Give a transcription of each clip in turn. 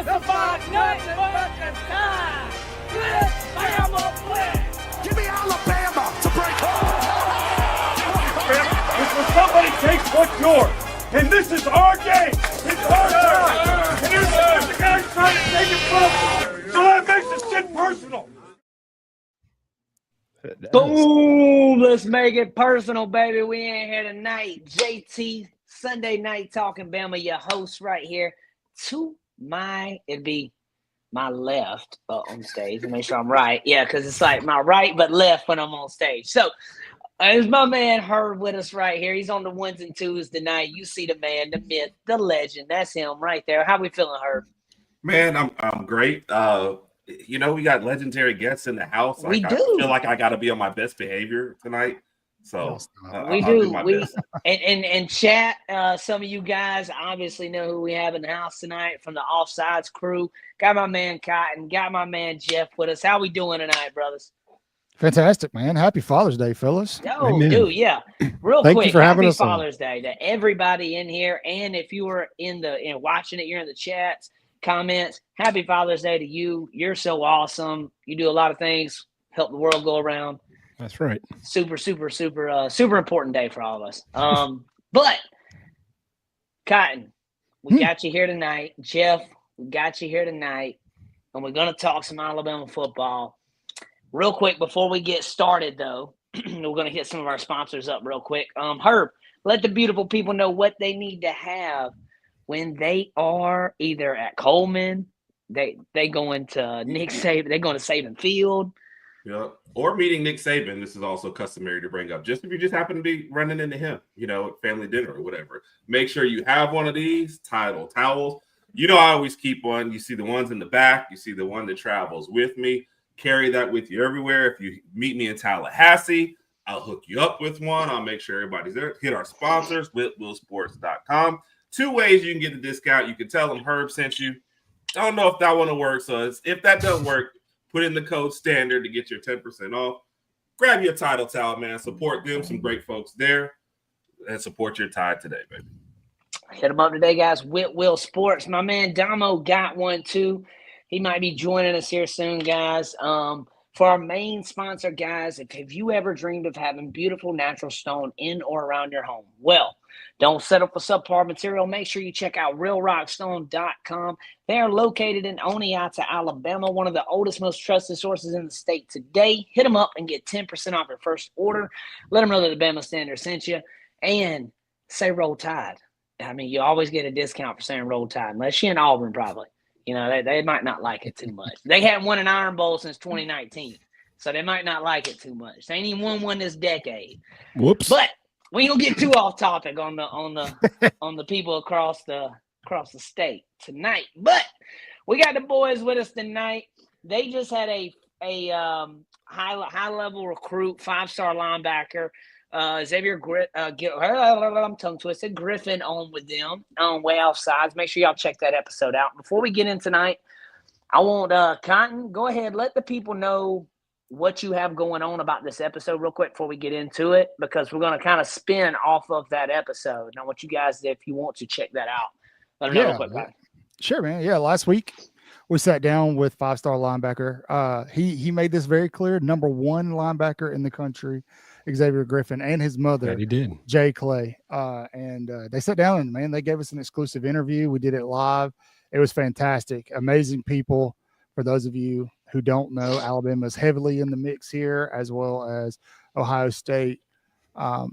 about nothing but the time. Let Bama play. Give me Alabama to break. If somebody takes what's yours, and this is our game, it's our time. And here's the guy trying to take it from us. So that makes this shit personal. Boom! Let's make it personal, baby. We in here tonight. JT, Sunday Night Talking Bama, your host right here. It'd be my left on stage. Make sure I'm right. Yeah, because it's like my right but left when I'm on stage. So there's my man Herb with us right here. He's on the ones and twos tonight. You see the man, the myth, the legend. That's him right there. How we feeling, Herb? Man, I'm great. We got legendary guests in the house. We do. I feel like I got to be on my best behavior tonight. So we I'll do. my best. And chat. Some of you guys obviously know who we have in the house tonight from the Offsides crew. Got my man Cotton. Got my man Jeff with us. How we doing tonight, brothers? Fantastic, man. Happy Father's Day, fellas. Oh, Amen. dude, yeah. Real Thank quick, you for having happy us on. Father's Day to everybody in here. And if you were watching it, you're in the chats, comments. Happy Father's Day to you. You're so awesome. You do a lot of things, help the world go around. That's right. Super, super, super, super important day for all of us. But Cotton, we got you here tonight. Jeff, we got you here tonight, and we're gonna talk some Alabama football. Real quick before we get started, though, we're gonna hit some of our sponsors up real quick. Herb, let the beautiful people know what they need to have when they are either at Coleman, they going to Nick Saban, they going to Saban Field. Yeah, or meeting Nick Saban. This is also customary to bring up. Just if you just happen to be running into him, at family dinner or whatever. Make sure you have one of these title towels. I always keep one. You see the ones in the back. You see the one that travels with me. Carry that with you everywhere. If you meet me in Tallahassee, I'll hook you up with one. I'll make sure everybody's there. Hit our sponsors, WhitWillSports.com. 2 ways you can get a discount. You can tell them Herb sent you. I don't know if that one will work. So if that doesn't work, put in the code STANDARD to get your 10% off. Grab your title towel, man. Support them. Some great folks there. And support your Tide today, baby. Hit them up today, guys. Will Sports. My man Damo got one, too. He might be joining us here soon, guys. For our main sponsor, guys, if you ever dreamed of having beautiful natural stone in or around your home, well, don't settle for subpar material. Make sure you check out realrockstone.com. They are located in Oneonta, Alabama, one of the oldest, most trusted sources in the state today. Hit them up and get 10% off your first order. Let them know that the Bama Standard sent you. And say Roll Tide. I mean, you always get a discount for saying Roll Tide, unless you're in Auburn, probably. They might not like it too much. They haven't won an Iron Bowl since 2019, so they might not like it too much. They ain't even won one this decade. Whoops. But we ain't gonna get too off topic on the people across the state tonight. But we got the boys with us tonight. They just had a high level recruit, 5-star linebacker. Xavier I'm tongue twisted. Griffin on with them on Waaaay Offsides. Make sure y'all check that episode out. Before we get in tonight, I want Cotton, go ahead, let the people know what you have going on about this episode real quick before we get into it, because we're going to kind of spin off of that episode. And I want you guys, if you want to check that out, let them know real quick, Cotton. Sure, man. Yeah, last week we sat down with 5-star linebacker. He made this very clear. Number 1 linebacker in the country, Xavier Griffin, and his mother, he did. Jay Clay. And they sat down and, man, they gave us an exclusive interview. We did it live. It was fantastic. Amazing people. For those of you who don't know, Alabama is heavily in the mix here, as well as Ohio State.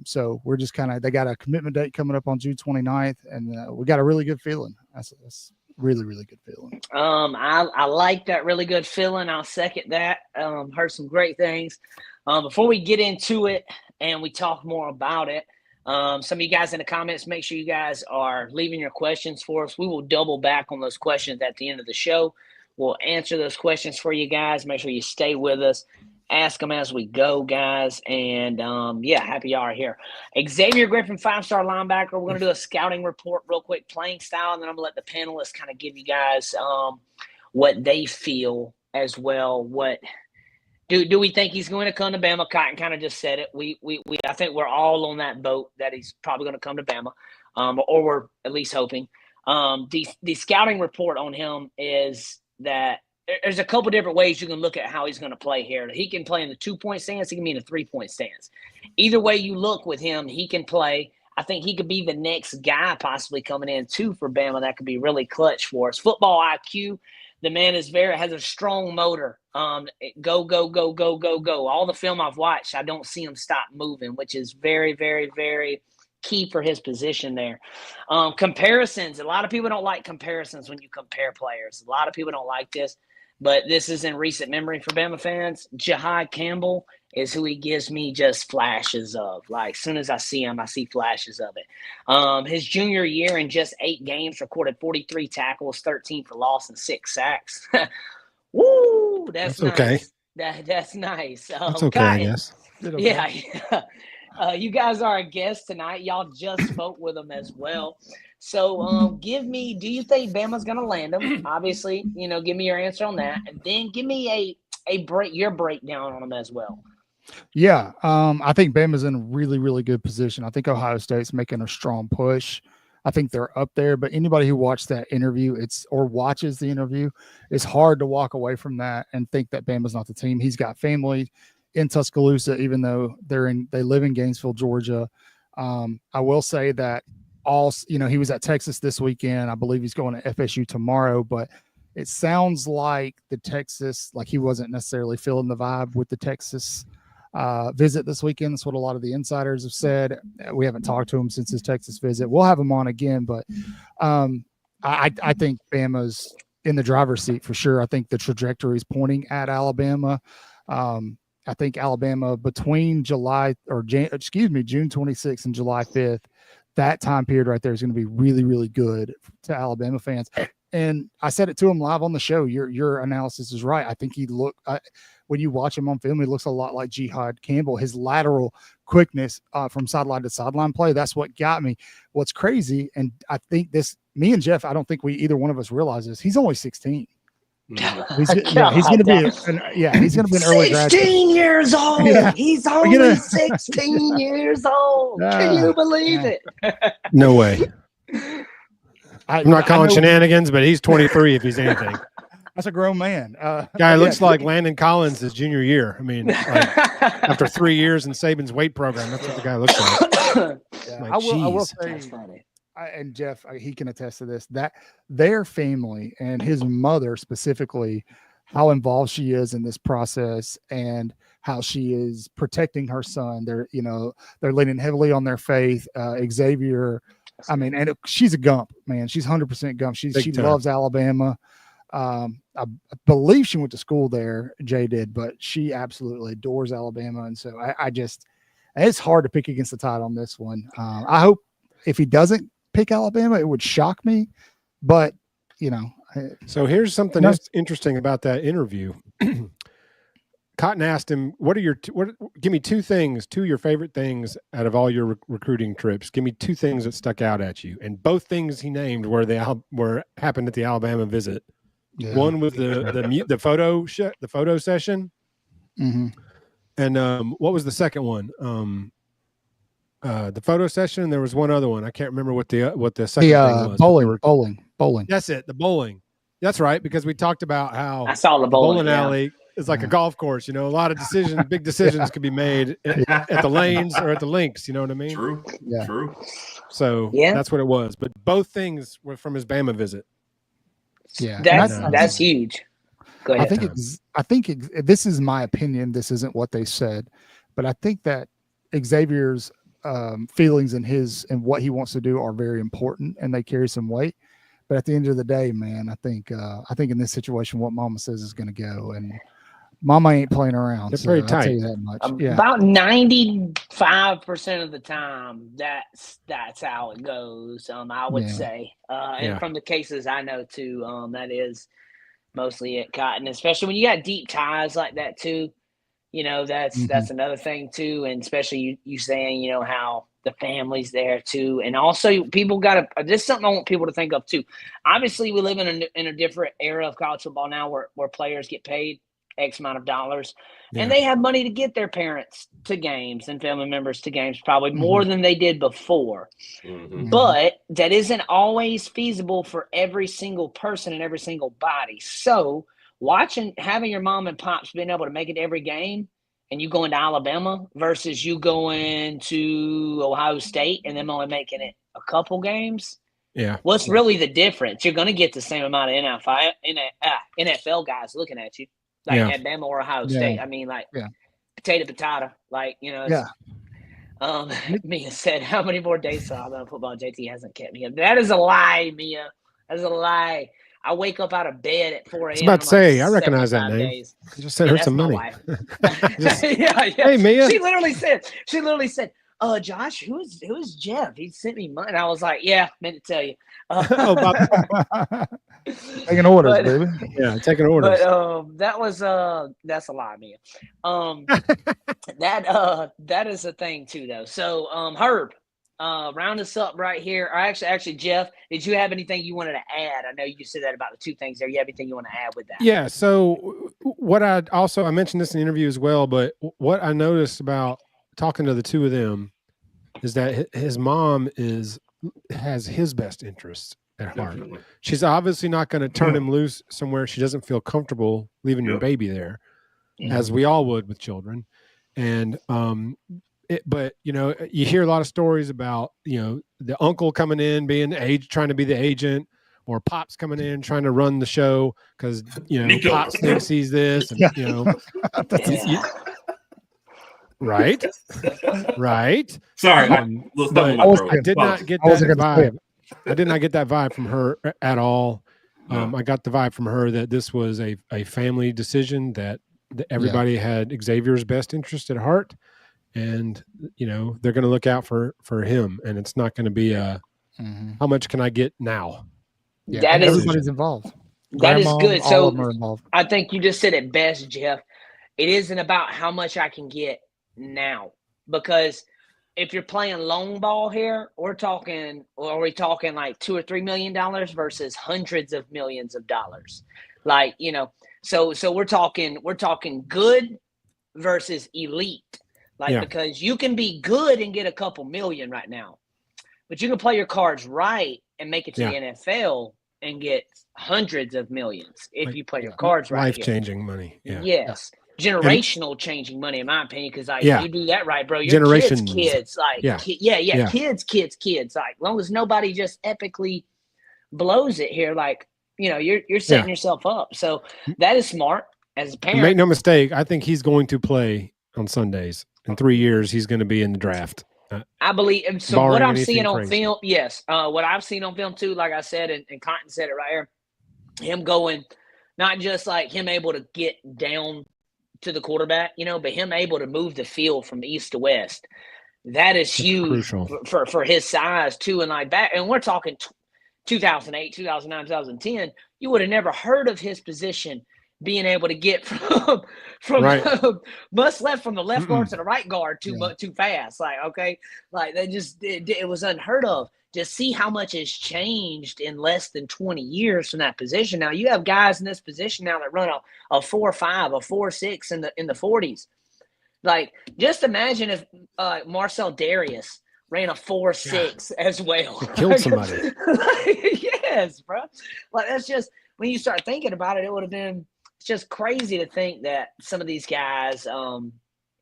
So we're just they got a commitment date coming up on June 29th, and we got a really good feeling. That's really, really good feeling. I like that really good feeling. I'll second that. Heard some great things. Before we get into it and we talk more about it, some of you guys in the comments, make sure you guys are leaving your questions for us. We will double back on those questions at the end of the show. We'll answer those questions for you guys. Make sure you stay with us. Ask them as we go, guys. And, happy y'all are here. Xavier Griffin, 5-star linebacker. We're going to do a scouting report real quick, playing style, and then I'm going to let the panelists kind of give you guys what they feel as well. What do we think he's going to come to Bama? Cotton kind of just said it. I think we're all on that boat that he's probably going to come to Bama, or we're at least hoping. The scouting report on him is that there's a couple different ways you can look at how he's going to play here. He can play in the 2-point stance. He can be in the 3-point stance. Either way you look with him, he can play. I think he could be the next guy possibly coming in too for Bama. That could be really clutch for us. Football IQ. The man has a strong motor. Go, go, go, go, go, go. All the film I've watched, I don't see him stop moving, which is very, very, very key for his position there. Comparisons. A lot of people don't like comparisons when you compare players. A lot of people don't like this, but this is in recent memory for Bama fans. Jahad Campbell is who he gives me just flashes of. Like, as soon as I see him, I see flashes of it. His junior year in just 8 games recorded 43 tackles, 13 for loss, and 6 sacks. Woo! That's nice. Okay. That's nice. That's okay, I guess. Yeah. You guys are a guest tonight. Y'all just spoke with him as well. So do you think Bama's going to land him? Obviously, give me your answer on that. And then give me your breakdown on him as well. Yeah, I think Bama's in a really, really good position. I think Ohio State's making a strong push. I think they're up there, but anybody who watched that interview, or watches the interview, it's hard to walk away from that and think that Bama's not the team. He's got family in Tuscaloosa, even though they live in Gainesville, Georgia. I will say that he was at Texas this weekend. I believe he's going to FSU tomorrow, but it sounds like he wasn't necessarily feeling the vibe with the Texas visit this weekend. That's what a lot of the insiders have said. We haven't talked to him since his Texas visit. We'll have him on again, but I think Bama's in the driver's seat for sure. I think the trajectory is pointing at Alabama. I think Alabama between June 26th and July 5th, that time period right there is going to be really, really good to Alabama fans. And I said it to him live on the show. Your analysis is right. I think when you watch him on film, he looks a lot like Jahad Campbell. His lateral quickness from sideline to sideline play, that's what got me. What's crazy, and I think me and Jeff, I don't think either one of us realizes he's only 16. He's going to be an early graduate. 16 years old. Yeah. He's only 16 years old. Can you believe it? No way. I'm not calling shenanigans, but he's 23 if he's anything. That's a grown man. Guy looks like Landon Collins his junior year. I mean, after 3 years in Saban's weight program, that's what the guy looks like. I will say, and Jeff, he can attest to this, that their family and his mother specifically, how involved she is in this process and how she is protecting her son. They're leaning heavily on their faith. Xavier, and she's a Gump, man. She's 100% Gump. She loves Alabama. I believe she went to school there, Jay did, but she absolutely adores Alabama. And so it's hard to pick against the tide on this one. I hope if he doesn't pick Alabama, it would shock me, but so here's something interesting about that interview. Cotton asked him, give me 2 of your favorite things out of all your recruiting trips. Give me 2 things that stuck out at you. And both things he named were happened at the Alabama visit. Yeah. One was the photo session. Mm-hmm. And what was the second one? The photo session. There was one other one. I can't remember what the second thing was. Bowling. That's it. The bowling. That's right. Because we talked about how I saw the bowling alley is like a golf course. A lot of big decisions can be made at the lanes or at the links. You know what I mean? True. Yeah. True. So that's what it was. But both things were from his Bama visit. Yeah, that's huge. Go ahead. I think this is my opinion. This isn't what they said, but I think that Xavier's feelings and what he wants to do are very important, and they carry some weight. But at the end of the day, man, I think in this situation, what Mama says is going to go, and Mama ain't playing around. They're very tight. I'll tell you that much. About 95% of the time, that's how it goes. I would say, and from the cases I know too, that is mostly it. Cotton, especially when you got deep ties like that too. That's another thing too, and especially you saying how the family's there too, and also people this is something I want people to think of too. Obviously, we live in a different era of college football now, where players get paid. X amount of dollars. And they have money to get their parents to games and family members to games, probably more than they did before. But that isn't always feasible for every single person and every single body. So having your mom and pops being able to make it to every game, and you going to Alabama versus you going to Ohio State and them only making it a couple games. Yeah. What's really the difference? You're going to get the same amount of NFL guys looking at you, like at Bama or Ohio State. I mean, like potato, like, you know. Mia said, how many more days till Alabama football? JT hasn't kept me up. That is a lie, Mia. That is a lie. I wake up out of bed at 4 a.m. I was about to say, I recognize that name. Days. I just sent her some money. Yeah. Hey, Mia. She literally said, Josh, who's Jeff? He sent me money. And I was like, yeah, meant to tell you. Taking orders, baby. Yeah, taking orders. But that's a lie, Mia. That is a thing too, though. So Herb, round us up right here. Or actually, Jeff, did you have anything you wanted to add? I know you said that about the two things there. You have anything you want to add with that? Yeah. So what I mentioned this in the interview as well, but what I noticed about talking to the two of them is that his mom has his best interests at heart. Definitely. She's obviously not going to turn him loose somewhere she doesn't feel comfortable leaving your baby there, as we all would with children. And but you know, you hear a lot of stories about, you know, the uncle coming in trying to be the agent, or pops coming in trying to run the show because, you know, pops thinks he's this, and you know, right. Sorry, I did not get that vibe. I did not get that vibe from her at all. I got the vibe from her that this was a family decision, that everybody had Xavier's best interest at heart, and you know, they're going to look out for him, and it's not going to be how much can I get now? Yeah, everybody's involved. That is good. All of them are involved. I think you just said it best, Jeff. It isn't about how much I can get now, because if you're playing long ball here, are we talking like $2 or $3 million versus hundreds of millions of dollars? Like, you know, so we're talking good versus elite. Like, because you can be good and get a couple million right now, but you can play your cards right and make it to the NFL and get hundreds of millions if you play your cards right. Life-changing money. Yeah. Yes. Generational changing money, in my opinion, because like you do that right, bro. Your kids, like kids. Like, as long as nobody just epically blows it here, like, you know, you're setting yourself up. So that is smart as a parent. Make no mistake, I think he's going to play on Sundays. In 3 years, he's going to be in the draft. I believe. So what I'm seeing on film, what I've seen on film too, like I said, and Cotton said it right here, him going, not just like him able to get down to the quarterback, you know, but him able to move the field from east to west. That is huge for his size too. And like back, and we're talking 2008, 2009, 2010, you would have never heard of his position being able to get from bust left from the left guard to the right guard too fast. Like, okay, like they just it was unheard of. Just see how much has changed in less than 20 years from that position. Now you have guys in this position now that run a 4.5, a 4.6 in the 40s. Like, just imagine if Marcel Darius ran a 4.6 as well. He killed somebody. Yes, bro. Like, that's just, when you start thinking about it, it would have been, it's just crazy to think that some of these guys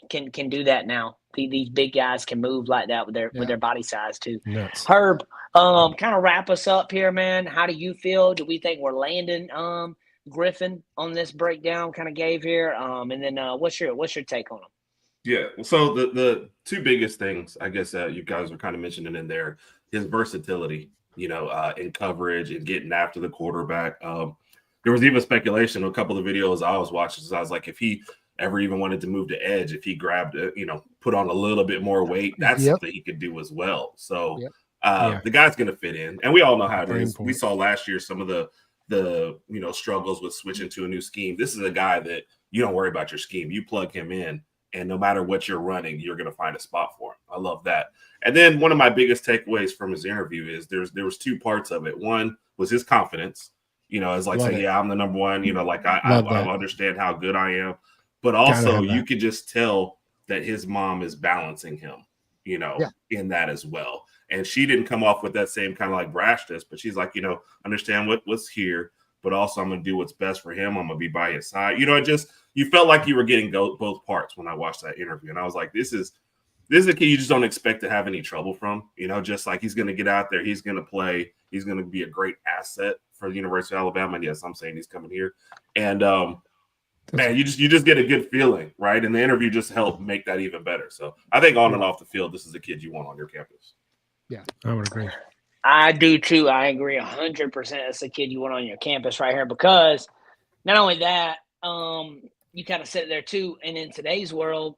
can do that now. These big guys can move like that with their body size too. Nuts. Herb, kind of wrap us up here, man. How do you feel? Do we think we're landing Griffin on this breakdown kind of gave here? And then what's your take on him? Yeah. So the two biggest things, I guess, you guys were kind of mentioning in there, his versatility, you know, in coverage and getting after the quarterback. There was even speculation, a couple of videos I was watching, so I was like, if he ever even wanted to move to edge, if he grabbed it, you know, put on a little bit more weight, that's something he could do as well. So the guy's going to fit in, and we all know how it is. We saw last year some of the you know, struggles with switching to a new scheme. This is a guy that you don't worry about your scheme. You plug him in, and no matter what you're running, you're going to find a spot for him. I love that. And then one of my biggest takeaways from his interview is there was two parts of it. One was his confidence. It's like Love saying, it. yeah, I'm the number one, like I Love that. understand how good I am. But Gotta also have that. you could just tell that his mom is balancing him, in that as well. And she didn't come off with that same kind of like brashness, but she's like, understand what's here, but also I'm going to do what's best for him. I'm going to be by his side. You felt like you were getting both parts when I watched that interview. And I was like, this is a kid you just don't expect to have any trouble from, just like he's going to get out there. He's going to play. He's going to be a great asset for the University of Alabama. And yes, I'm saying he's coming here. And, man, you just get a good feeling, right? And the interview just helped make that even better. So I think on and off the field, this is a kid you want on your campus. Yeah, I would agree. I do too. I agree 100%. It's a kid you want on your campus right here because not only that, you kind of sit there too. And in today's world,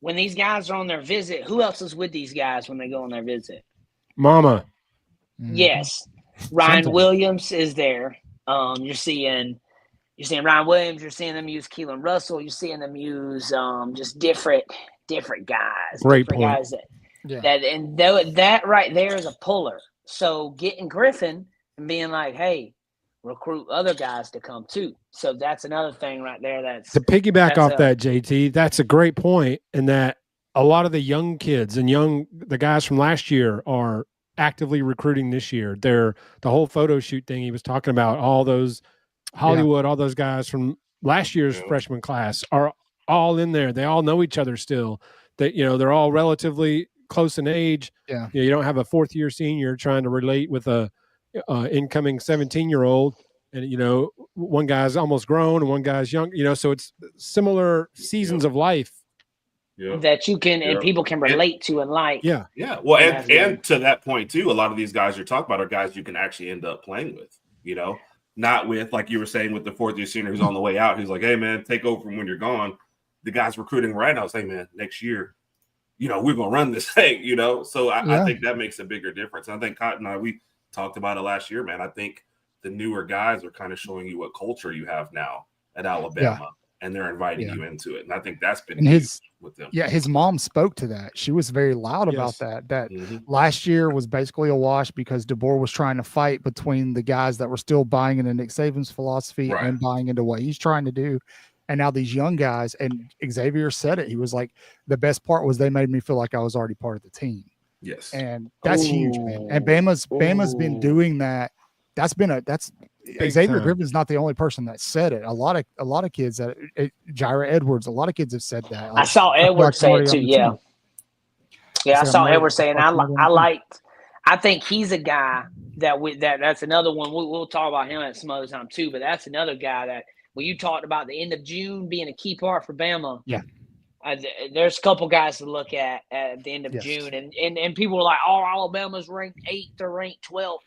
when these guys are on their visit, who else is with these guys when they go on their visit? Mama. Yes. Ryan Williams is there. You're seeing Ryan Williams. You're seeing them use Keelan Russell. You're seeing them use just different guys. Great different point. guys that right there is a puller. So getting Griffin and being like, hey, recruit other guys to come too. So that's another thing right there. That's to piggyback off that, JT. That's a great point. In that a lot of the young kids and the guys from last year are actively recruiting this year. The whole photo shoot thing he was talking about, all those Hollywood, all those guys from last year's freshman class are all in there. They all know each other still. They're all relatively close in age. Yeah. You don't have a fourth year senior trying to relate with a incoming 17-year-old. And, one guy's almost grown and one guy's young, so it's similar seasons of life. Yeah. That you can and people can relate to and like. Yeah. Yeah. Well, and to that point too, a lot of these guys you're talking about are guys you can actually end up playing with, not with, like you were saying, with the fourth year senior who's on the way out. Who's like, hey man, take over from when you're gone. The guy's recruiting right now. Say, man, next year, we're going to run this thing, So I think that makes a bigger difference. And I think Cotton and I, we talked about it last year, man. I think the newer guys are kind of showing you what culture you have now at Alabama, and they're inviting you into it. And I think that's been huge with them. Yeah, his mom spoke to that. She was very loud about that. Last year was basically a wash because DeBoer was trying to fight between the guys that were still buying into Nick Saban's philosophy and buying into what he's trying to do. And now these young guys, and Xavier said it, he was like, the best part was they made me feel like I was already part of the team. Yes. And that's huge, man. And Bama's been doing that. Xavier Griffin's not the only person that said it. A lot of kids Jaira Edwards, a lot of kids have said that. I saw Edwards say it too. Yeah. Yeah. I saw Edwards saying, I think he's a guy that's another one. We'll talk about him at some other time too, but that's another guy that when you talked about the end of June being a key part for Bama. Yeah. There's a couple guys to look at the end of June, and people were like, "Oh, Alabama's ranked 8th or ranked 12th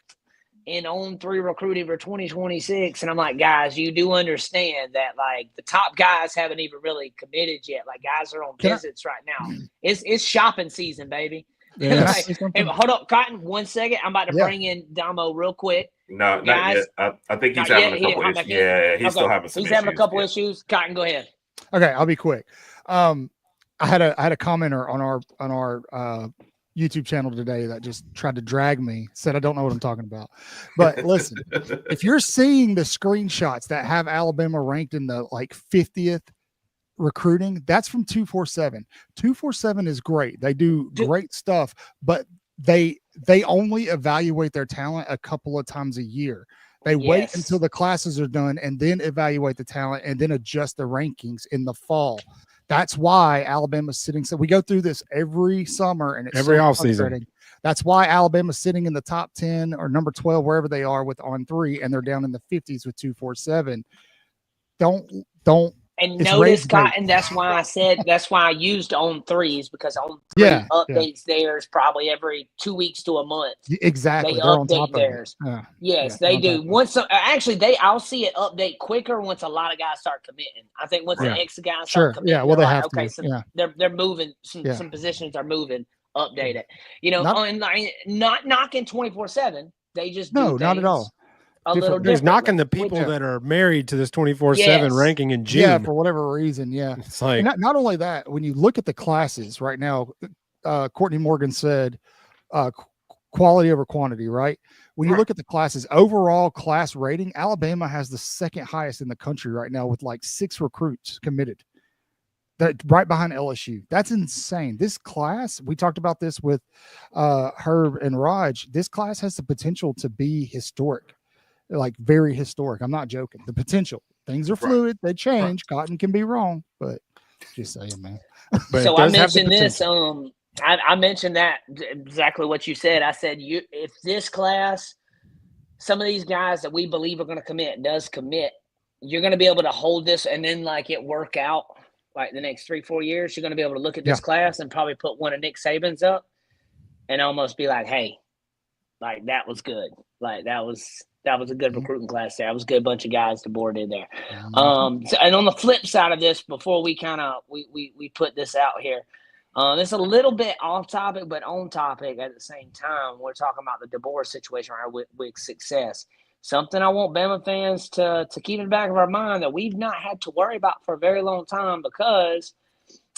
in on 3 recruiting for 2026," and I'm like, guys, you do understand that like the top guys haven't even really committed yet. Like guys are on visits right now. It's shopping season, baby. Yes. Hey, hold up, Cotton, 1 second. I'm about to bring in Damo real quick. No, guys, not yet. I think he's having a couple issues. Yeah, he's still having some issues. He's having a couple issues. Cotton, go ahead. Okay, I'll be quick. I had a commenter on our YouTube channel today that just tried to drag me, said I don't know what I'm talking about. But listen, if you're seeing the screenshots that have Alabama ranked in the like 50th recruiting, that's from 247. 247 is great. They do great stuff, but they only evaluate their talent a couple of times a year. They wait until the classes are done and then evaluate the talent and then adjust the rankings in the fall. That's why Alabama's sitting. So we go through this every summer and it's every offseason. That's why Alabama's sitting in the top 10 or number 12, wherever they are with on 3, and they're down in the 50s with 247. Don't. And notice, Cotton, that's why I used on 3s because on 3 updates theirs probably every 2 weeks to a month. Exactly. They update theirs. Yes, they do. I'll see it update quicker once a lot of guys start committing. I think once the X guys start committing, they have to. So they're moving. Some positions are moving. Update it. Not knocking 24/7. They just not at all. There's knocking the people that are married to this 24/7 ranking in June. Yeah, for whatever reason. Yeah. It's like not only that, when you look at the classes right now, Courtney Morgan said quality over quantity, right? when you look at the classes, overall class rating, Alabama has the second highest in the country right now with like 6 recruits committed. That right behind LSU. That's insane. This class, we talked about this with Herb and Raj. This class has the potential to be historic, like very historic. I'm not joking. The potential. Things are fluid. They change. Cotton can be wrong, but just saying, man. But so I mentioned this. I mentioned that exactly what you said. I said, if this class, some of these guys that we believe are going to commit does commit, you're going to be able to hold this and then like it work out. Like the next 3-4 years, you're going to be able to look at this class and probably put one of Nick Saban's up and almost be like, hey, like that was good. Like that was a good recruiting class there. That was a good bunch of guys to board in there. And on the flip side of this, before we kind of we put this out here, it's a little bit off topic, but on topic at the same time. We're talking about the DeBoer situation right with success. Something I want Bama fans to keep in the back of our mind that we've not had to worry about for a very long time because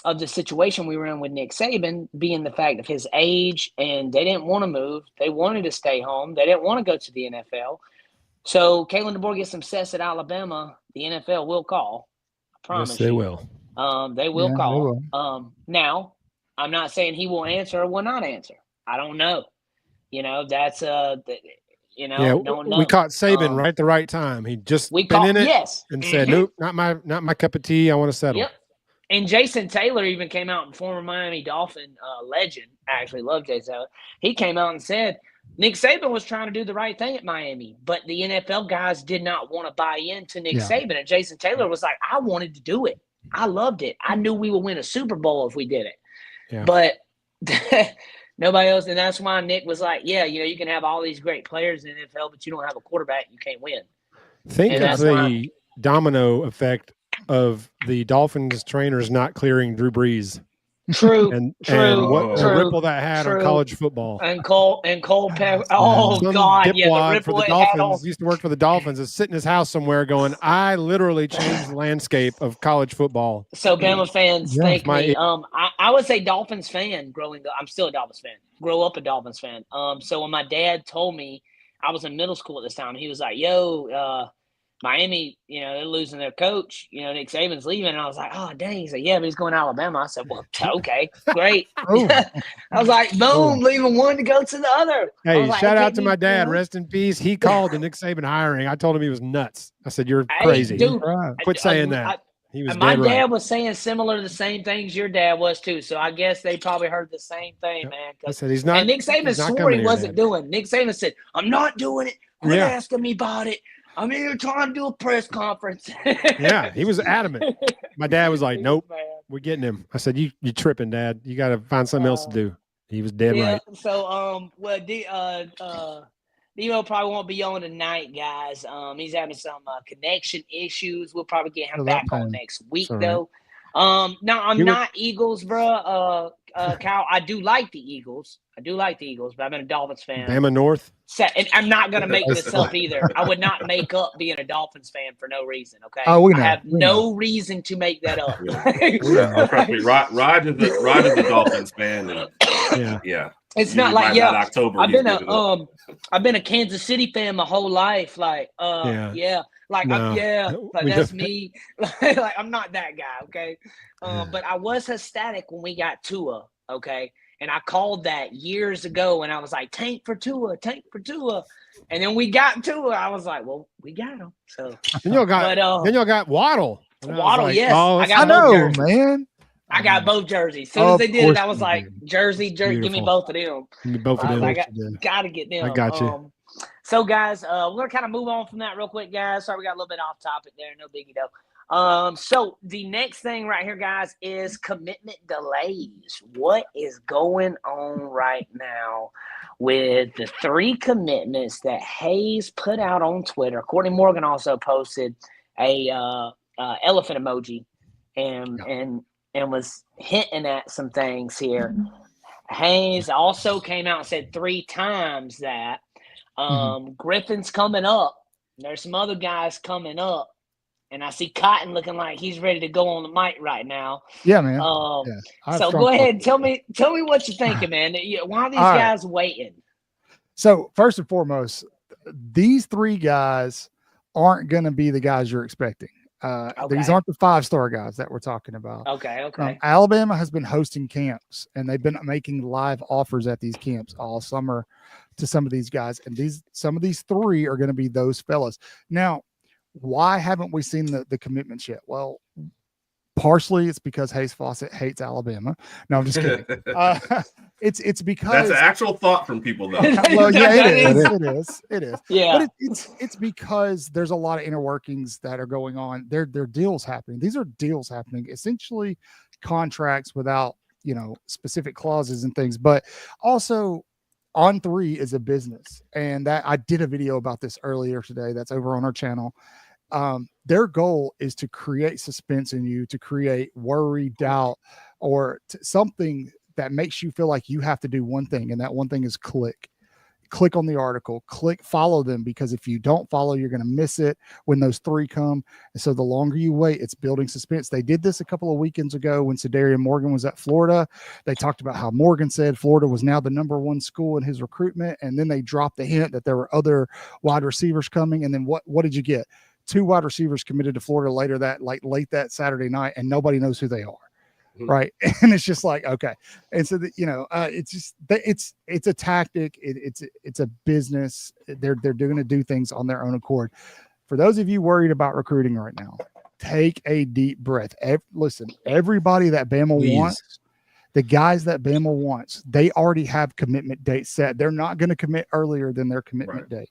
of the situation we were in with Nick Saban, being the fact of his age, and they didn't want to move. They wanted to stay home. They didn't want to go to the NFL. So Kalen DeBoer gets some success at Alabama. The NFL will call. I promise yes, they will. They will call. They will. Now, I'm not saying he will answer or will not answer. I don't know. You know, that's you know, don't know. We caught Saban right at the right time. He just been in it and said, nope, not my cup of tea. I want to settle. Yep. And Jason Taylor even came out, former Miami Dolphin legend. I actually love Jason Taylor. He came out and said Nick Saban was trying to do the right thing at Miami, but the NFL guys did not want to buy into Nick Saban. And Jason Taylor was like, I wanted to do it. I loved it. I knew we would win a Super Bowl if we did it. Yeah. But nobody else. And that's why Nick was like, yeah, you know, you can have all these great players in the NFL, but you don't have a quarterback, you can't win. Think of the domino effect of the Dolphins trainers not clearing Drew Brees. True. And what a ripple that had on college football. And Cole Pepper. Oh God, yeah. The ripple for the Dolphins used to work for the Dolphins. Is sitting in his house somewhere going, I literally changed the landscape of college football. So Bama fans thank me. I would say Dolphins fan growing up. I'm still a Dolphins fan. Grow up a Dolphins fan. So when my dad told me, I was in middle school at this time, he was like, yo, Miami, you know, they're losing their coach. You know, Nick Saban's leaving. And I was like, oh, dang. He said, yeah, but he's going to Alabama. I said, well, okay, great. I was like, boom, leaving one to go to the other. Hey, shout out to my dad. Rest in peace. He called the Nick Saban hiring. I told him he was nuts. I said, you're crazy. Dude, quit saying that. He was my dead dad right. was saying similar to the same things your dad was too. So I guess they probably heard the same thing, man. I said, he's not. And Nick Saban swore he wasn't doing. Nick Saban said, I'm not doing it. Quit asking me about it. I'm here trying to do a press conference. Yeah, he was adamant. My dad was like, nope, we're getting him. I said, you tripping, Dad. You got to find something else to do. He was dead right. So, Demo probably won't be on tonight, guys. He's having some connection issues. We'll probably get him back on next week, though. No, I'm not Eagles, bro. Kyle, I do like the Eagles. But I've been a Dolphins fan. Bama North. And I'm not going to make this up either. I would not make up being a Dolphins fan for no reason, okay? Oh, I have no reason to make that up. Trust me, Rod is a Dolphins fan. And, yeah. It's not like October. I've been a Kansas City fan my whole life. Like, that's me. Like, I'm not that guy, okay? But I was ecstatic when we got Tua, okay? And I called that years ago, and I was like, tank for Tua. And then we got Tua. I was like, well, we got him. So then y'all got Waddle. Waddle, yes. I know, man. I got both jerseys. As soon as they did it, I was like, jersey, give me both of them. Give me both of them. I got to get them. I got you. So, guys, we're going to kind of move on from that real quick, guys. Sorry, we got a little bit off topic there. No biggie, though. So the next thing right here, guys, is commitment delays. What is going on right now with the 3 commitments that Hayes put out on Twitter? Courtney Morgan also posted a elephant emoji and was hinting at some things here. Hayes also came out and said 3 times that Griffin's coming up. There's some other guys coming up. And I see Cotton looking like he's ready to go on the mic right now. Yeah, man. So go ahead and tell me what you're thinking, man. Why are these guys waiting? So first and foremost, these three guys aren't going to be the guys you're expecting. These aren't the 5-star guys that we're talking about. Okay. Alabama has been hosting camps, and they've been making live offers at these camps all summer to some of these guys. And some of these three are going to be those fellas. Now, why haven't we seen the commitments yet? Well, partially it's because Hayes Fawcett hates Alabama. No, I'm just kidding. It's because that's an actual thought from people, though. Well, yeah, it is. Yeah, but it's because there's a lot of inner workings that are going on. There are deals happening. These are deals happening, essentially contracts without specific clauses and things. But also, On3 is a business, and that I did a video about this earlier today. That's over on our channel. Their goal is to create suspense in you, to create worry, doubt, or something that makes you feel like you have to do one thing. And that one thing is click on the article, follow them, because if you don't follow, you're going to miss it when those three come. And so the longer you wait, it's building suspense. They did this a couple of weekends ago when Sedarian Morgan was at Florida. They talked about how Morgan said Florida was now the #1 school in his recruitment. And then they dropped the hint that there were other wide receivers coming. And then what did you get? 2 wide receivers committed to Florida late that Saturday night, and nobody knows who they are. Right. And it's just like, okay. And so it's just, it's a tactic. It's a business. They're going to do things on their own accord. For those of you worried about recruiting right now, take a deep breath. Listen, everybody that Bama wants, the guys that Bama wants, they already have commitment dates set. They're not going to commit earlier than their commitment date.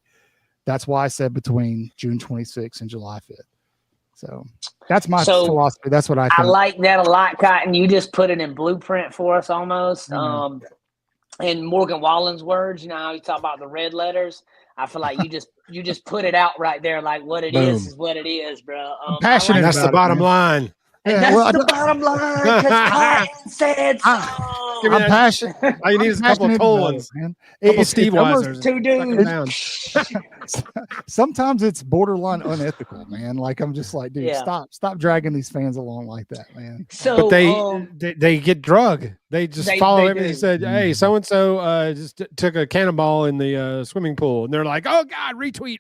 That's why I said between June 26th and July 5th. So that's my philosophy. That's what I think. I like that a lot, Cotton. You just put it in blueprint for us almost. In Morgan Wallen's words, how you talk about the red letters. I feel like you just put it out right there, like what it is what it is, bro. I'm passionate. That's the bottom line. And that's the bottom line, because Cotton said so. I'm passionate. All you need is a couple of tall ones, man. It's Steve Weisers. 2 dudes. Sometimes it's borderline unethical, man. Like, I'm just like, dude, stop dragging these fans along like that, man. So, but they get drugged. They just follow everything. He said, hey, so-and-so just took a cannonball in the swimming pool. And they're like, oh, God, retweet.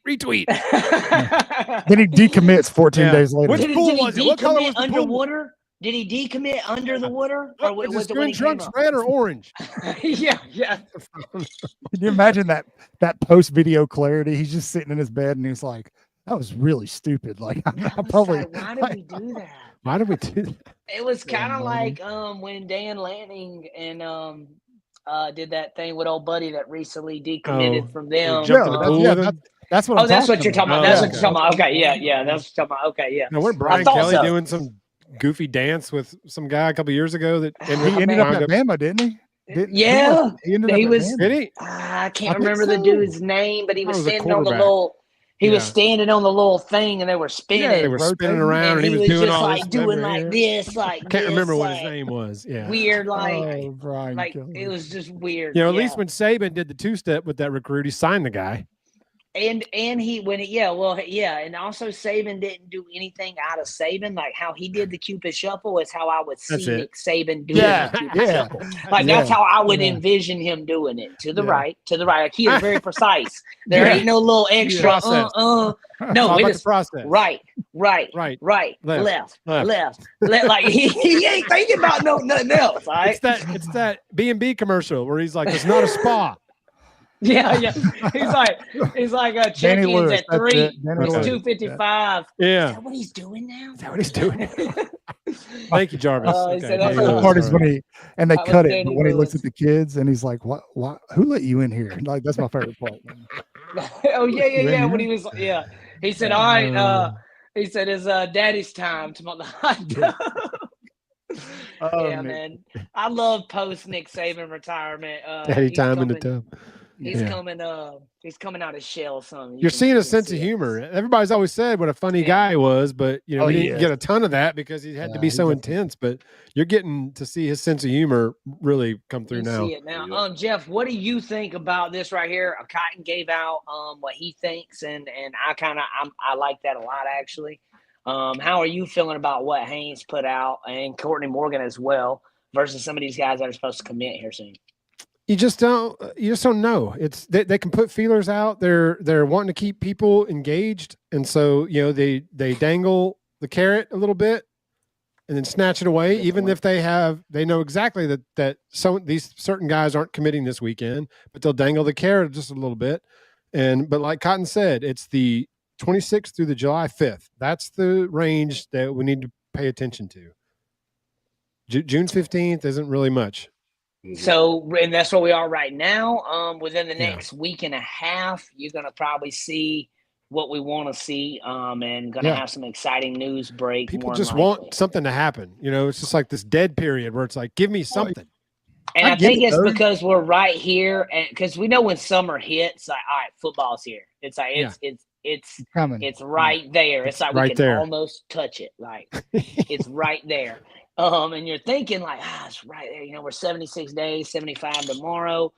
Then he decommits 14 days later. Which pool was it? What color was the underwater? Pool? Did he decommit under the water? Or was it when he trunks red or orange? Yeah. Can you imagine that post-video clarity? He's just sitting in his bed and he's like, that was really stupid. Like, I probably. Why did we do that? Why did we do that? It was kind of like when Dan Lanning and did that thing with old buddy that recently decommitted from them. That's what. That's what you're talking about. That's what you're talking about. Okay, yeah. That's what you're talking about. Okay, yeah. Now, weren't Brian Kelly doing some goofy dance with some guy a couple years ago that he ended up at Bama, didn't he? Did he? Did he? I can't remember the dude's name, but he was standing on the little. He was standing on the little thing, and they were spinning. They were spinning around, and he was doing just all like this. Doing like this, like I can't remember what his name was. Yeah, weird, like Brian Kelly. It was just weird. At least when Saban did the 2-step with that recruit, he signed the guy. And and also Saban didn't do anything out of Saban. Like how he did the Cupid Shuffle is how I would see Nick Saban do the Cupid Shuffle. Like that's how I would envision him doing it. To the right. Like he is very precise. There ain't no little extra No, it is process. Right, left. Like he ain't thinking about nothing else. Right? It's that B&B commercial where he's like, it's not a spa. Yeah. He's like check-ins at 3. It's 2:55. Yeah. Is that what he's doing now? Thank you, Jarvis. The part is when they cut it, but when he looks at the kids and he's like, "What? Who let you in here?" Like that's my favorite part. Yeah. When he was, he said, "All right." He said, "It's daddy's time to the hot tub." Man. I love post Nick Saban retirement. Daddy time in the tub. He's coming out of shell. Something you're seeing a sense of humor. Everybody's always said what a funny guy he was, but we didn't get a ton of that because he had to be so intense. But you're getting to see his sense of humor really come through now. See it now. Jeff, what do you think about this right here? Cotton gave out what he thinks, and I like that a lot actually. How are you feeling about what Haynes put out and Courtney Morgan as well versus some of these guys that are supposed to commit here soon? you just don't know. It's they can put feelers out. They're wanting to keep people engaged, and so they dangle the carrot a little bit and then snatch it away. Even if they know exactly that these certain guys aren't committing this weekend, but they'll dangle the carrot just a little bit. But like Cotton said, it's the 26th through the July 5th. That's the range that we need to pay attention to. June 15th isn't really much. So, and that's where we are right now. Within the next week and a half, you're going to probably see what we want to see, and going to have some exciting news break. People just want something to happen. It's just like this dead period where it's like, give me something. And I think it's because we're right here, and because we know when summer hits, like, all right, football's here. It's like it's coming. It's right there. It's like we can almost touch it. Like it's right there. And you're thinking like, it's right there. We're 76 days, 75 tomorrow.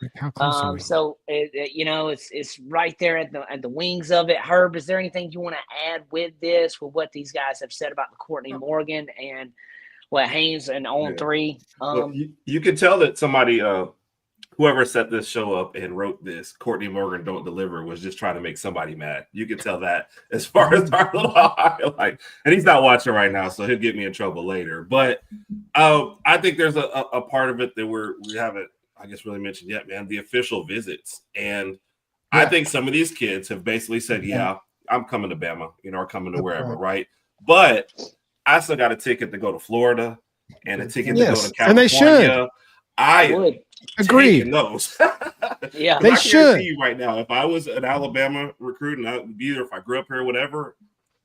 So it's right there at the wings of it. Herb, is there anything you want to add with what these guys have said about the Courtney Morgan and what Haynes and on three? Well, you can tell that somebody, whoever set this show up and wrote this, Courtney Morgan Don't Deliver, was just trying to make somebody mad. You can tell that as far as our little highlight. And he's not watching right now, so he'll get me in trouble later. But I think there's a part of it that we haven't, I guess, really mentioned yet, man, the official visits. And I think some of these kids have basically said, I'm coming to Bama, or coming to wherever, right? But I still got a ticket to go to Florida and a ticket to go to California. And they should. I would agree. Those. They should. You right now, if I was an Alabama recruit, and I would be there if I grew up here or whatever,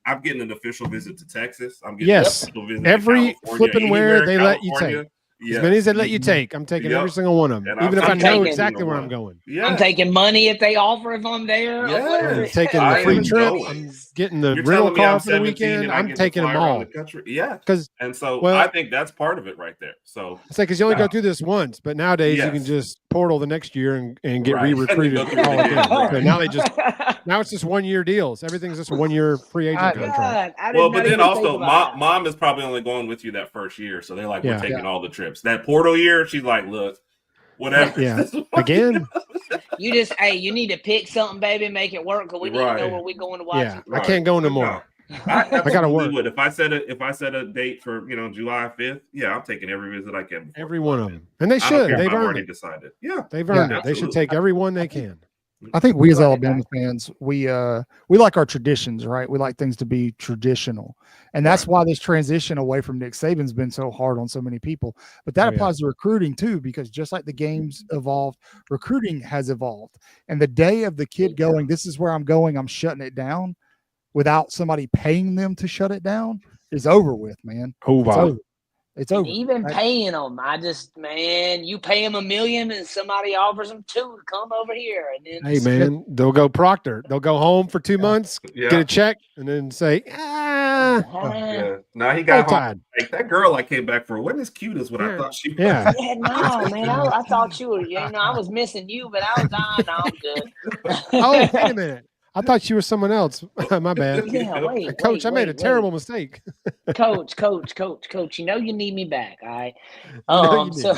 I'm getting an official visit to Texas. I'm getting an official visit every to flipping where they let you take. Yes. As many as they let you take, I'm taking every single one of them, even if I know exactly where I'm going. Yeah. I'm taking money if they offer if I'm there. I'm taking the free trip. I'm getting the rental car for the weekend. I'm taking them all. I think that's part of it right there. So it's like because you only go through this once, but nowadays you can just portal the next year and get re-recruited all again. So now it's just 1 year deals. Everything's just a 1 year free agent contract. Well, but then also mom is probably only going with you that first year, so they're like, we're taking all the trips. That portal year, she's like, look, whatever. Yeah. Again. You need to pick something, baby, and make it work because we need to know where we're going to watch. Yeah, I can't go no more. I gotta work. If I set a date for July 5th, I'm taking every visit I can. Every one of them, and they should. They've earned it. Decided. Yeah, they've earned it. They should take every one they can. I think we as Alabama fans, we like our traditions, right? We like things to be traditional. And that's why this transition away from Nick Saban's been so hard on so many people. But that applies to recruiting too, because just like the games evolved, recruiting has evolved. And the day of the kid going, this is where I'm going, I'm shutting it down without somebody paying them to shut it down is over with, man. It's over. Even paying them, you pay them $1 million and somebody offers them $2 to come over here, and then hey man, they'll go Proctor. They'll go home for 2 months, get a check, and then say, Now he got home. Like, that girl I came back for wasn't as cute as what I thought she was. No, man, I thought you were. I was missing you, but I was I'm good. Oh, wait a minute. I thought you were someone else. My bad. Coach, I made a terrible mistake. Coach. You need me back. All right. So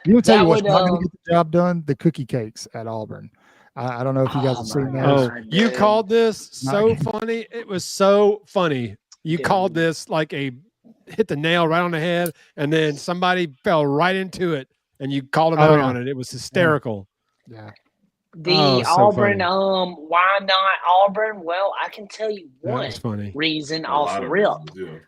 you will tell you what's not going to get the job done: the cookie cakes at Auburn. I don't know if you guys have seen that. Oh, you called this so funny. It was so funny. You called this like hit the nail right on the head, and then somebody fell right into it, and you called him out on it. It was hysterical. Yeah. Auburn, why not Auburn? Well, I can tell you one reason off the rip.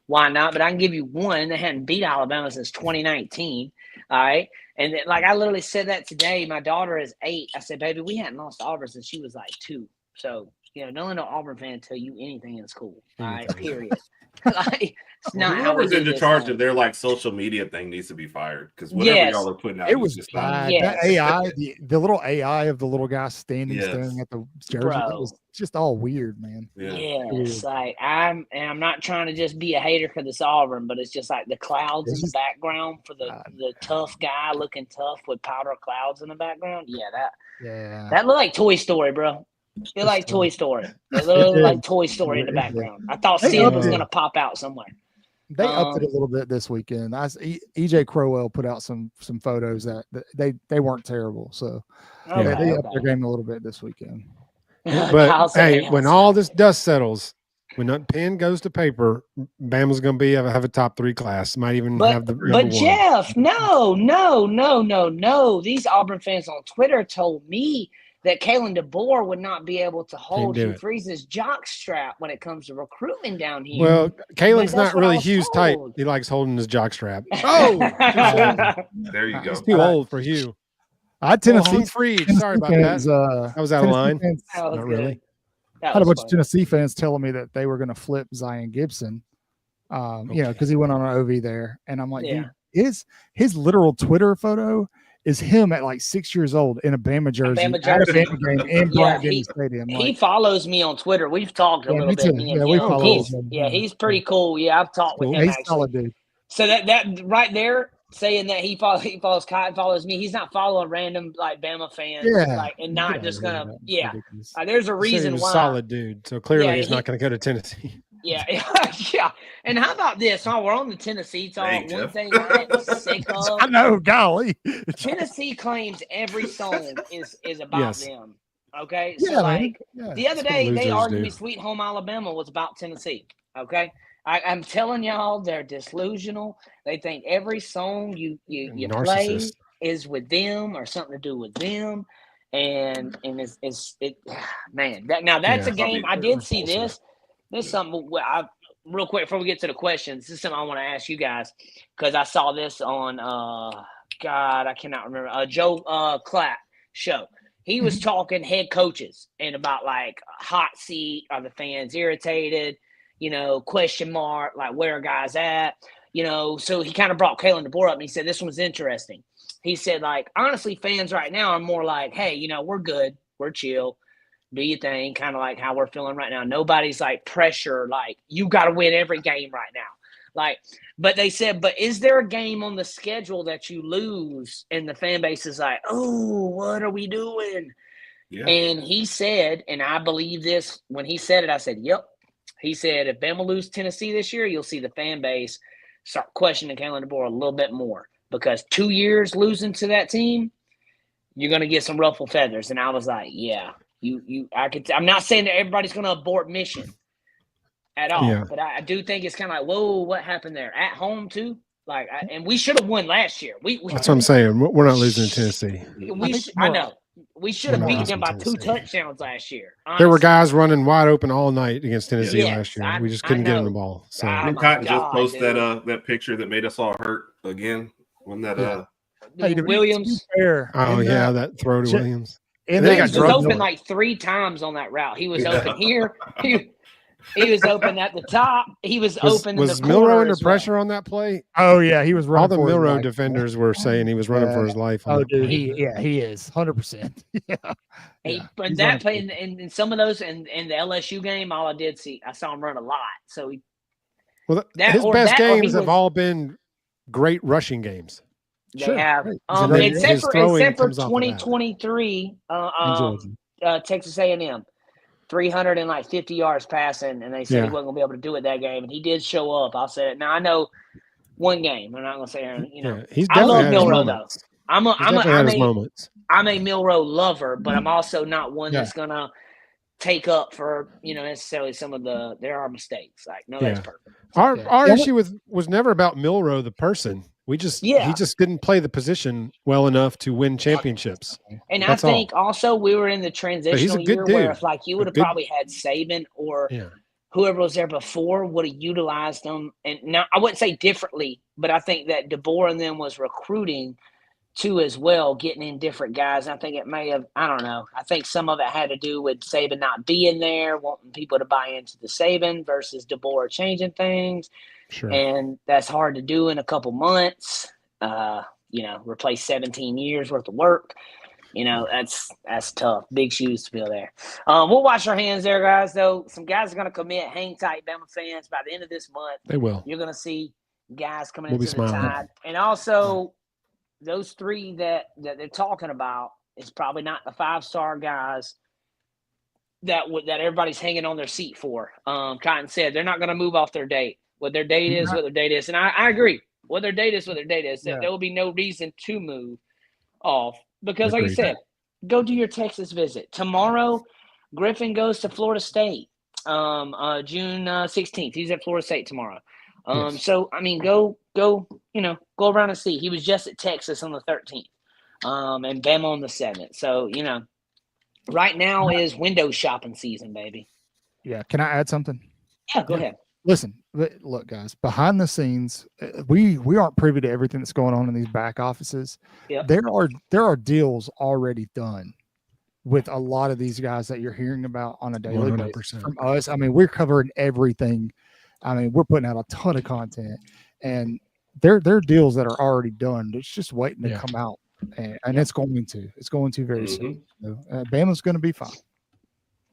Why not? But I can give you one. They hadn't beat Alabama since 2019. All right. And like I literally said that today. My daughter is 8. I said, baby, we hadn't lost Auburn since she was like 2. So, don't let no Auburn fan tell you anything in school. All right, period. Like, it's not whoever's in charge of their social media thing needs to be fired because whatever y'all are putting out, it was just bad. That AI, the little AI of the little guy staring at the jersey, it was just all weird, man. It's like I'm not trying to just be a hater for this Auburn, but it's just like the clouds in the background for the tough guy looking tough with powder clouds in the background. That looked like Toy Story, bro. It like Toy Story. It looked like Toy Story in the background. I thought Sid was going to pop out somewhere. They upped it a little bit this weekend. EJ Crowell put out some photos that they weren't terrible. So they upped their game a little bit this weekend. But hey, when all this dust settles, when that pen goes to paper, Bama's going to have a top 3 class. Might even have the number 1. But Jeff, no. These Auburn fans on Twitter told me that Kalen DeBoer would not be able to hold Hugh Freeze's jock strap when it comes to recruitment down here. Well, Kalen's not really Hugh's type. He likes holding his jock strap. Oh, there you go. He's too old for Hugh. Tennessee free. Sorry about that. That was out of line. Not really. I had a bunch of Tennessee fans telling me that they were going to flip Zion Gibson, because he went on an OV there. And I'm like, dude, his literal Twitter photo is him at like 6 years old in a Bama jersey. At a Bama game in Bryant Stadium. He follows me on Twitter. We've talked a little bit. We follow him. He's pretty cool. Yeah, I've talked with him. He's solid, dude. So that right there, saying that he follows Cotton, follows me. He's not following random like Bama fans, and not just gonna. There's a reason he's why. A solid dude. So clearly he's not going to go to Tennessee. Yeah. And how about this? We're on the Tennessee talk. One thing I'm sick of. I know, golly. Tennessee claims every song is about them. Okay, so the other day they argued me Sweet Home Alabama was about Tennessee. Okay. I'm telling y'all, they're delusional. They think every song you play is with them or something to do with them, and it's man. That's a game. I did see this. This is something. Real quick before we get to the questions, this is something I want to ask you guys because I saw this on I cannot remember Joe Clapp show. He was talking head coaches and about like hot seat. Are the fans irritated? Question mark, like where are guys at? So he kind of brought Kalen DeBoer up and he said, this one's interesting. He said, like, honestly, fans right now are more like, hey, we're good. We're chill. Do your thing. Kind of like how we're feeling right now. Nobody's like pressure. Like you got to win every game right now. Like, but they said, but is there a game on the schedule that you lose and the fan base is like, oh, what are we doing? Yeah. And he said, and I believe this when he said it, I said, yep. He said, if Bama lose Tennessee this year, you'll see the fan base start questioning Kalen DeBoer a little bit more because 2 years losing to that team, you're going to get some ruffled feathers. And I was like, yeah, I'm not saying that everybody's going to abort mission at all, but I do think it's kind of like, whoa, what happened there? At home too? Like, and we should have won last year. That's what I'm saying. We're not losing to Tennessee. I know. We should have beaten them by 2 touchdowns last year. Honestly. There were guys running wide open all night against Tennessee last year. We just couldn't get them the ball. So Cotton just post that picture that made us all hurt again. When that Williams. Oh yeah, that throw to Williams. And he was open like 3 times on that route. He was open here. He was open at the top. He was open. Was Milroe under pressure on that play? Oh yeah, he was running. All the Milroe defenders were saying he was running for his life. Oh dude, he is 100%. But that play in some of those in the LSU game, all I did see, I saw him run a lot. So his best games have all been great rushing games. They have, except for 2023, Texas A&M. 350 yards passing, and they said he wasn't going to be able to do it that game, and he did show up. I'll say it. Now, I know one game. I'm not going to say, I love Milroe, though. I'm a Milroe lover, but I'm also not one that's going to take up for, necessarily some of there are mistakes. Like, no, that's perfect. Our issue was never about Milroe, the person. He just didn't play the position well enough to win championships. And I think also we were in the transitional year where if like you would have probably had Saban or whoever was there before would have utilized them. And now I wouldn't say differently, but I think that DeBoer and them was recruiting too as well, getting in different guys. I think it may have, I don't know. I think some of it had to do with Saban not being there, wanting people to buy into the Saban versus DeBoer changing things. Sure. And that's hard to do in a couple months. Replace 17 years worth of work. That's tough. Big shoes to fill there. We'll wash our hands there, guys, though. Some guys are going to commit. Hang tight, Bama fans. By the end of this month, they will. You're going to see guys coming into the Tide. And also, those 3 that they're talking about is probably not the 5-star guys that everybody's hanging on their seat for. Cotton said they're not going to move off their date. What their date is, what their date is. And I agree. What their date is, what their date is. Yeah. There will be no reason to move off because, like you Agreed. said, go do your Texas visit. Tomorrow, Griffin goes to Florida State, June 16th. He's at Florida State tomorrow. Yes. So, I mean, go around and see. He was just at Texas on the 13th, and Bama on the 7th. So, right now is window shopping season, baby. Yeah. Can I add something? Yeah, go ahead. Listen, look, guys, behind the scenes, we aren't privy to everything that's going on in these back offices. Yep. There are deals already done with a lot of these guys that you're hearing about on a daily 100%. basis from us. I mean, we're covering everything. I mean, we're putting out a ton of content, and they're deals that are already done. It's just waiting to come out, and it's going to very soon. So, Bama's going to be fine.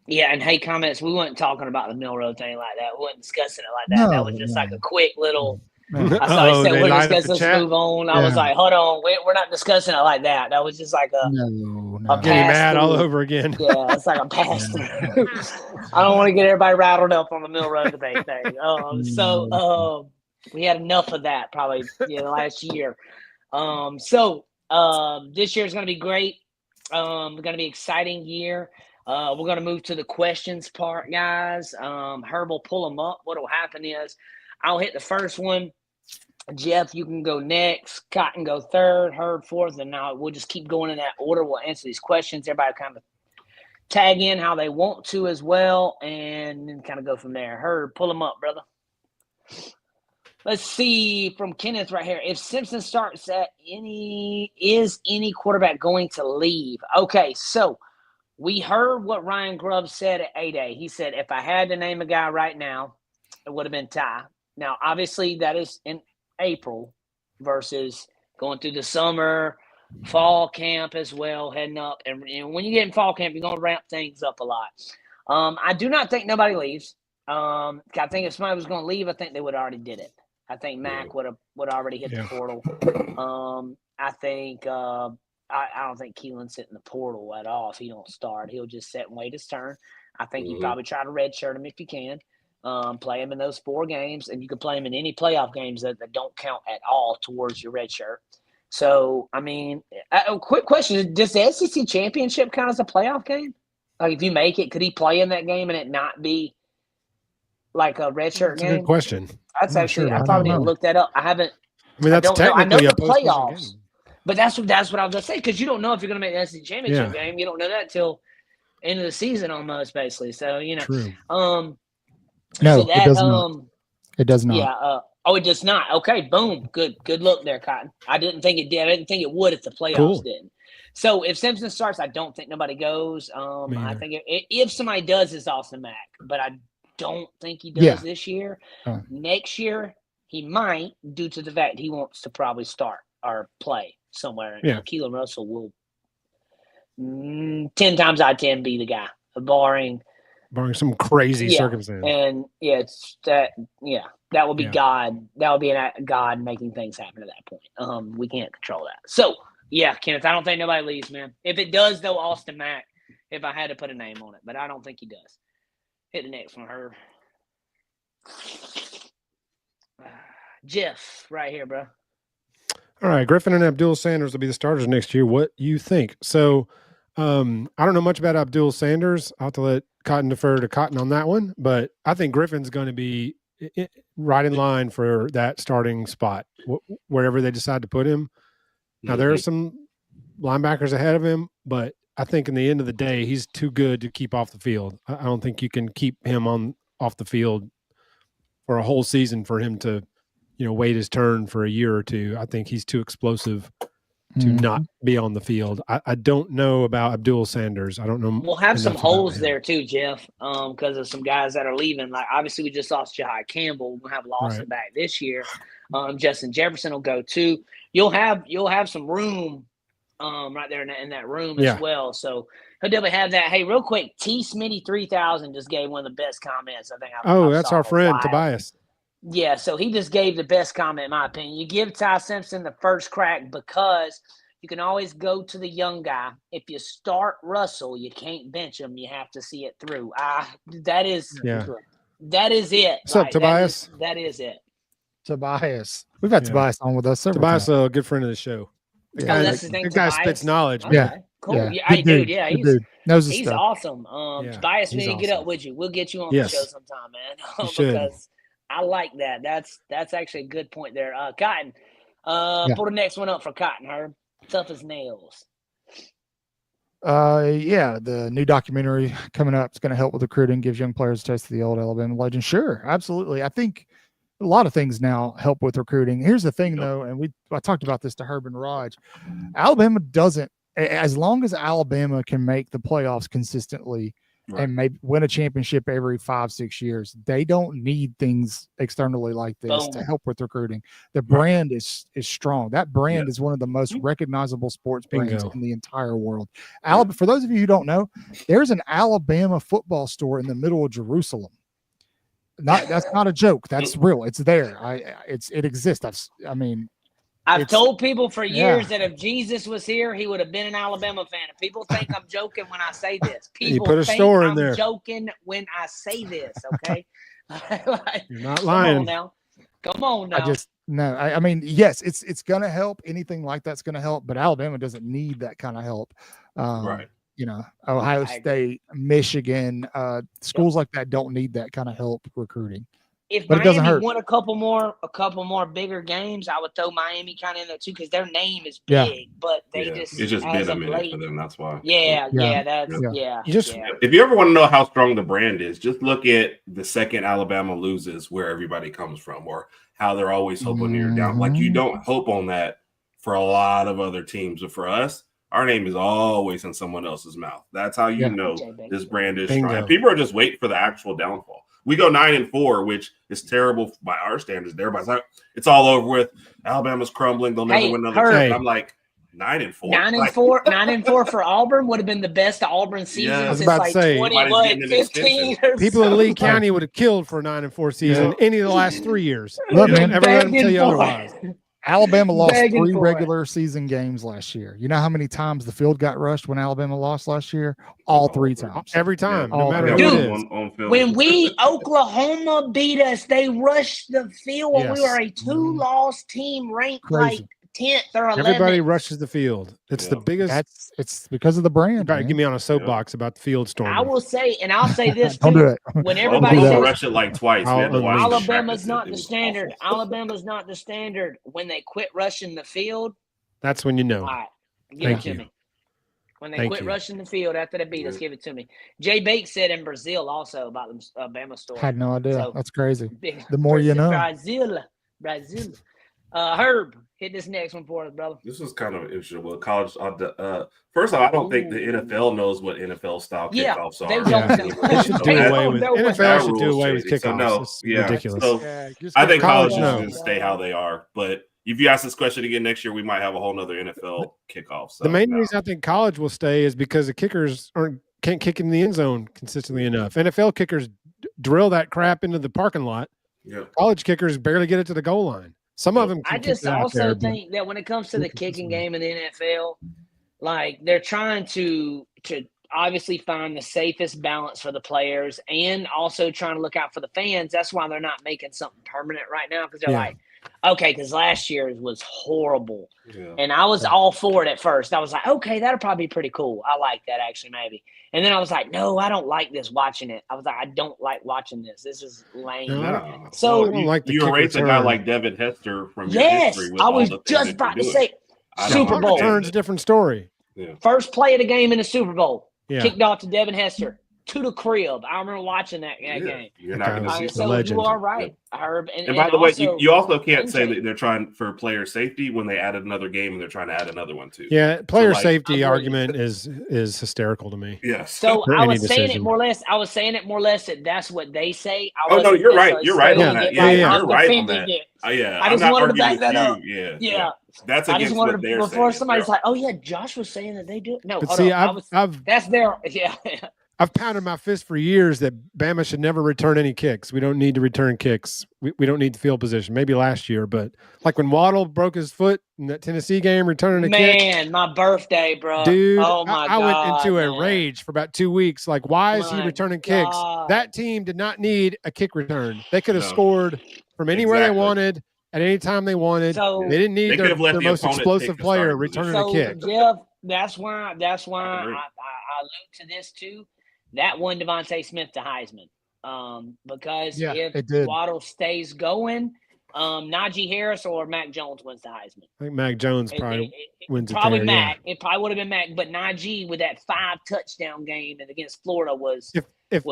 Yeah, and hey, comments, we weren't talking about the Mill Road thing like that. We weren't discussing it like that. No, that was just like a quick little I saw Oh, he said they we're lied up discussing, the let's chat? move on. I was like, hold on, we're not discussing it like that. That was just like a No. Getting mad all pass-through. over again. Yeah, it's like a pass through. I don't want to get everybody rattled up on the Mill Road debate thing. So we had enough of that probably last year. This year is going to be great. Going to be an exciting year. We're going to move to the questions part, guys. Herb will pull them up. What will happen is I'll hit the first one. Jeff, you can go next. Cotton go third. Herb fourth. And now we'll just keep going in that order. We'll answer these questions. Everybody kind of tag in how they want to as well, and then kind of go from there. Herb, pull them up, brother. Let's see from Kenneth right here. If Simpson starts is any quarterback going to leave? Okay, so we heard what Ryan Grubb said at A-Day. He said, if I had to name a guy right now, it would have been Ty. Now, obviously, that is in April versus going through the summer, fall camp as well, heading up. And when you get in fall camp, you're going to ramp things up a lot. I do not think nobody leaves. I think if somebody was going to leave, I think they would have already did it. I think Mac would already hit the portal. I think I don't think Keelan's hitting the portal at all if he don't start. He'll just sit and wait his turn. I think you probably try to redshirt him if you can. Play him in those 4 games, and you can play him in any playoff games that don't count at all towards your red shirt. So, I mean, a quick question. Does the SEC championship count as a playoff game? Like, if you make it, could he play in that game and it not be like a red shirt That's game? a good question. That's I'm not actually, sure. I I probably don't didn't know. look that up. I haven't. I mean, that's don't know. I know technically a the postseason playoffs. game. But that's what I was going to say, because you don't know if you're going to make the SEC championship game. You don't know that till end of the season almost, basically. So, True. No, so that, it does not. It does not. Yeah. It does not. Okay. Boom. Good look there, Cotton. I didn't think it did. I didn't think it would if the playoffs didn't. So if Simpson starts, I don't think nobody goes. I think if somebody does, it's Austin Mack, but I don't think he does this year. Next year, he might, due to the fact he wants to probably start or play somewhere. And Keelan Russell will 10 times out of 10 be the guy, barring some crazy circumstance. And that will be God. That will be God making things happen at that point. We can't control that. So Kenneth, I don't think nobody leaves, man. If it does, though, Austin Mack, if I had to put a name on it, but I don't think he does. Hit the next one, Herb. Jeff, right here, bro. All right, Griffin and Abdul Sanders will be the starters next year. What you think? So, I don't know much about Abdul Sanders. I'll have to let Cotton defer to Cotton on that one, but I think Griffin's going to be right in line for that starting spot, wherever they decide to put him. Now, there are some linebackers ahead of him, but I think in the end of the day, he's too good to keep off the field. I don't think you can keep him off the field for a whole season for him to, wait his turn for a year or two. I think he's too explosive to not be on the field. I don't know about Abdul Sanders. I don't know. We'll have some holes there too, Jeff, because of some guys that are leaving. Like, obviously, we just lost Jahai Campbell. We'll have Lawson back this year. Justin Jefferson will go too. You'll have some room right there in that room as well. So he'll definitely have that. Hey, real quick, T. Smitty 3000 just gave one of the best comments I think I've that's saw our friend live. Tobias. Yeah, so he just gave the best comment, in my opinion. You give Ty Simpson the first crack because you can always go to the young guy. If you start Russell, you can't bench him. You have to see it through. That is That is it. What's up, Tobias? That is it. Tobias. We've had Tobias on with us. Tobias, times. a good friend of the show. The That's guy spits knowledge. Okay. Yeah. Cool. Yeah. Hey, dude. Yeah, Knows his he's stuff. awesome. Tobias, we need to get up with you. We'll get you on the show sometime, man. Because I like that. That's actually a good point there. Cotton. Pull the next one up for Cotton, Herb. Tough as nails. The new documentary coming up is going to help with recruiting, gives young players a taste of the old Alabama legend. Sure, absolutely. I think a lot of things now help with recruiting. Here's the thing, though, and I talked about this to Herb and Raj. Alabama doesn't, as long as Alabama can make the playoffs consistently and maybe win a championship every 5-6 years, they don't need things externally like this to help with recruiting. The brand is strong. That brand is one of the most recognizable sports brands in the entire world. For those of you who don't know, there's an Alabama football store in the middle of Jerusalem. That's not a joke. That's real. It's there. It exists. I've told people for years that if Jesus was here, he would have been an Alabama fan. And people think I'm joking when I say this. People put a think store in I'm there. joking when I say this. Okay, You're not lying. Come on now. Yes, it's going to help. Anything like that's going to help, but Alabama doesn't need that kind of help. Ohio State, Michigan, schools like that don't need that kind of help recruiting. If but Miami won a couple more bigger games, I would throw Miami kind of in there too because their name is big, but it's just been a minute for them. That's why. If you ever want to know how strong the brand is, just look at the second Alabama loses, where everybody comes from, or how they're always hoping you're down. Like you don't hope on that for a lot of other teams, but for us, our name is always in someone else's mouth. That's how you know this brand is strong. People are just waiting for the actual downfall. We go 9-4, which is terrible by our standards. Everybody's like, it's all over with. Alabama's crumbling. They'll never win another game. I'm like, 9-4. 9-4 for Auburn would have been the best Auburn season since like 2015. People in Lee County would have killed for a 9-4 season any of the last 3 years. Look, man, never let them tell you otherwise. Alabama lost 3 regular season games last year. You know how many times the field got rushed when Alabama lost last year? All 3 times. Every time. No matter who it is. When Oklahoma beat us, they rushed the field when we were a 2-loss team ranked like 10th or 11th. Everybody rushes the field. It's the biggest. It's because of the brand. Get me on a soapbox about the field storm. I will say, and I'll say this too. Don't do it. When everybody says rush it like twice, Alabama's not the standard. Alabama's not the standard. When they quit rushing the field, that's when you know. All right, give it to me. When they quit rushing the field after they beat us, give it to me. Jay Bates said in Brazil also about the Bama story. Had no idea. So, that's crazy. The more you know. Brazil. Herb, hit this next one for us, brother. This was kind of interesting. Well, college. First off, I don't think the NFL knows what NFL style kickoffs are. They should do away with NFL. Should do away with kickoffs. So, ridiculous. So, I think college should stay how they are. But if you ask this question again next year, we might have a whole nother NFL kickoff. So, the main reason I think college will stay is because the kickers can't kick in the end zone consistently enough. NFL kickers drill that crap into the parking lot. Yeah. College kickers barely get it to the goal line. Some of them. I just also think that when it comes to the kicking game in the NFL, like they're trying to obviously find the safest balance for the players and also trying to look out for the fans. That's why they're not making something permanent right now because they're like, okay, because last year's was horrible. Yeah. And I was all for it at first. I was like, okay, that'll probably be pretty cool. I like that actually maybe. And then I was like, no, I don't like this watching it. I was like, I don't like watching this. This is lame. No. So you erase a guy like Devin Hester from your history. I was just about to say Super Bowl. Returns a different story. Yeah. First play of the game in the Super Bowl. Yeah. Kicked off to Devin Hester. To the crib. I remember watching that game. You're not going to see so legend. You are right, Herb. And by the way, you also can't say that they're trying for player safety when they added another game and they're trying to add another one too. Yeah, player safety argument is hysterical to me. Yes. So I was saying it more or less. That that's what they say. No, you're right. You're right on that. Yeah, you're right on that. I just wanted to back that up. Yeah. That's against what they're saying. Before somebody's like, "Oh yeah, Josh was saying that they do." No, but see, that's their I've pounded my fist for years that Bama should never return any kicks. We don't need to return kicks. We don't need the field position. Maybe last year, but like when Waddle broke his foot in that Tennessee game, returning a kick. Man, my birthday, bro. Dude, oh my I went into man. a rage for about 2 weeks. Like, why is he returning kicks? That team did not need a kick return. They could have scored from anywhere they wanted at any time they wanted. So, they didn't need their most explosive player returning a kick. Jeff, that's why I allude to this too. That won Devontae Smith the Heisman. Because if Waddle stays going, Najee Harris or Mac Jones wins the Heisman. I think Mac Jones probably wins it. Probably there, Mac. Yeah. It probably would have been Mac, but Najee with that 5 touchdown game against Florida was if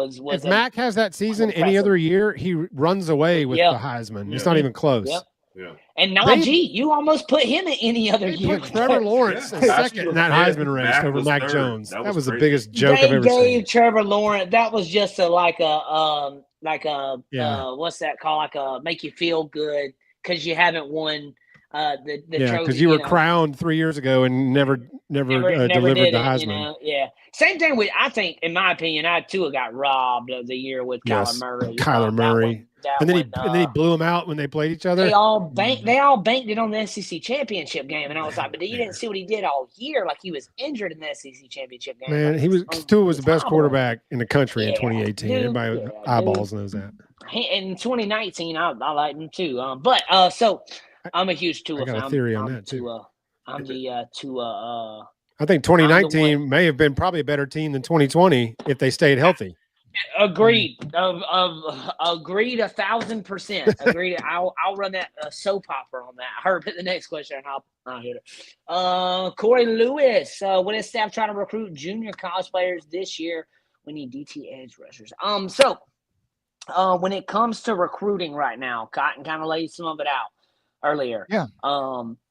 Mac has that season any other year, he runs away with the Heisman. It's not even close. Yep. Yeah. And Najee, you almost put him in any other year. Put Trevor Lawrence second in that Heisman race over Mac Jones. That was the biggest joke I've ever seen. They gave Trevor Lawrence. That was just like a what's that called? Like a make you feel good because you haven't won the trophy. Because you were crowned 3 years ago and never delivered the Heisman. Yeah. Same thing with, I think, in my opinion, I too got robbed of the year with Kyler Murray. Kyler Murray. And then he blew him out when they played each other. They all banked it on the SEC championship game, and I was like, but you didn't see what he did all year. Like he was injured in the SEC championship game. Man, Tua was the best quarterback in the country in 2018. Everybody with eyeballs knows that. In 2019, I liked him too. So I'm a huge Tua fan. I got a theory on that too. I think 2019 may have been probably a better team than 2020 if they stayed healthy. Agreed. Agreed 1,000%. Agreed. I'll run that soap opera on that. Herb, hit the next question. I'll hit it. Corey Lewis. With his staff trying to recruit junior college players this year, we need DT edge rushers. When it comes to recruiting right now, Cotton kind of laid some of it out earlier. Yeah.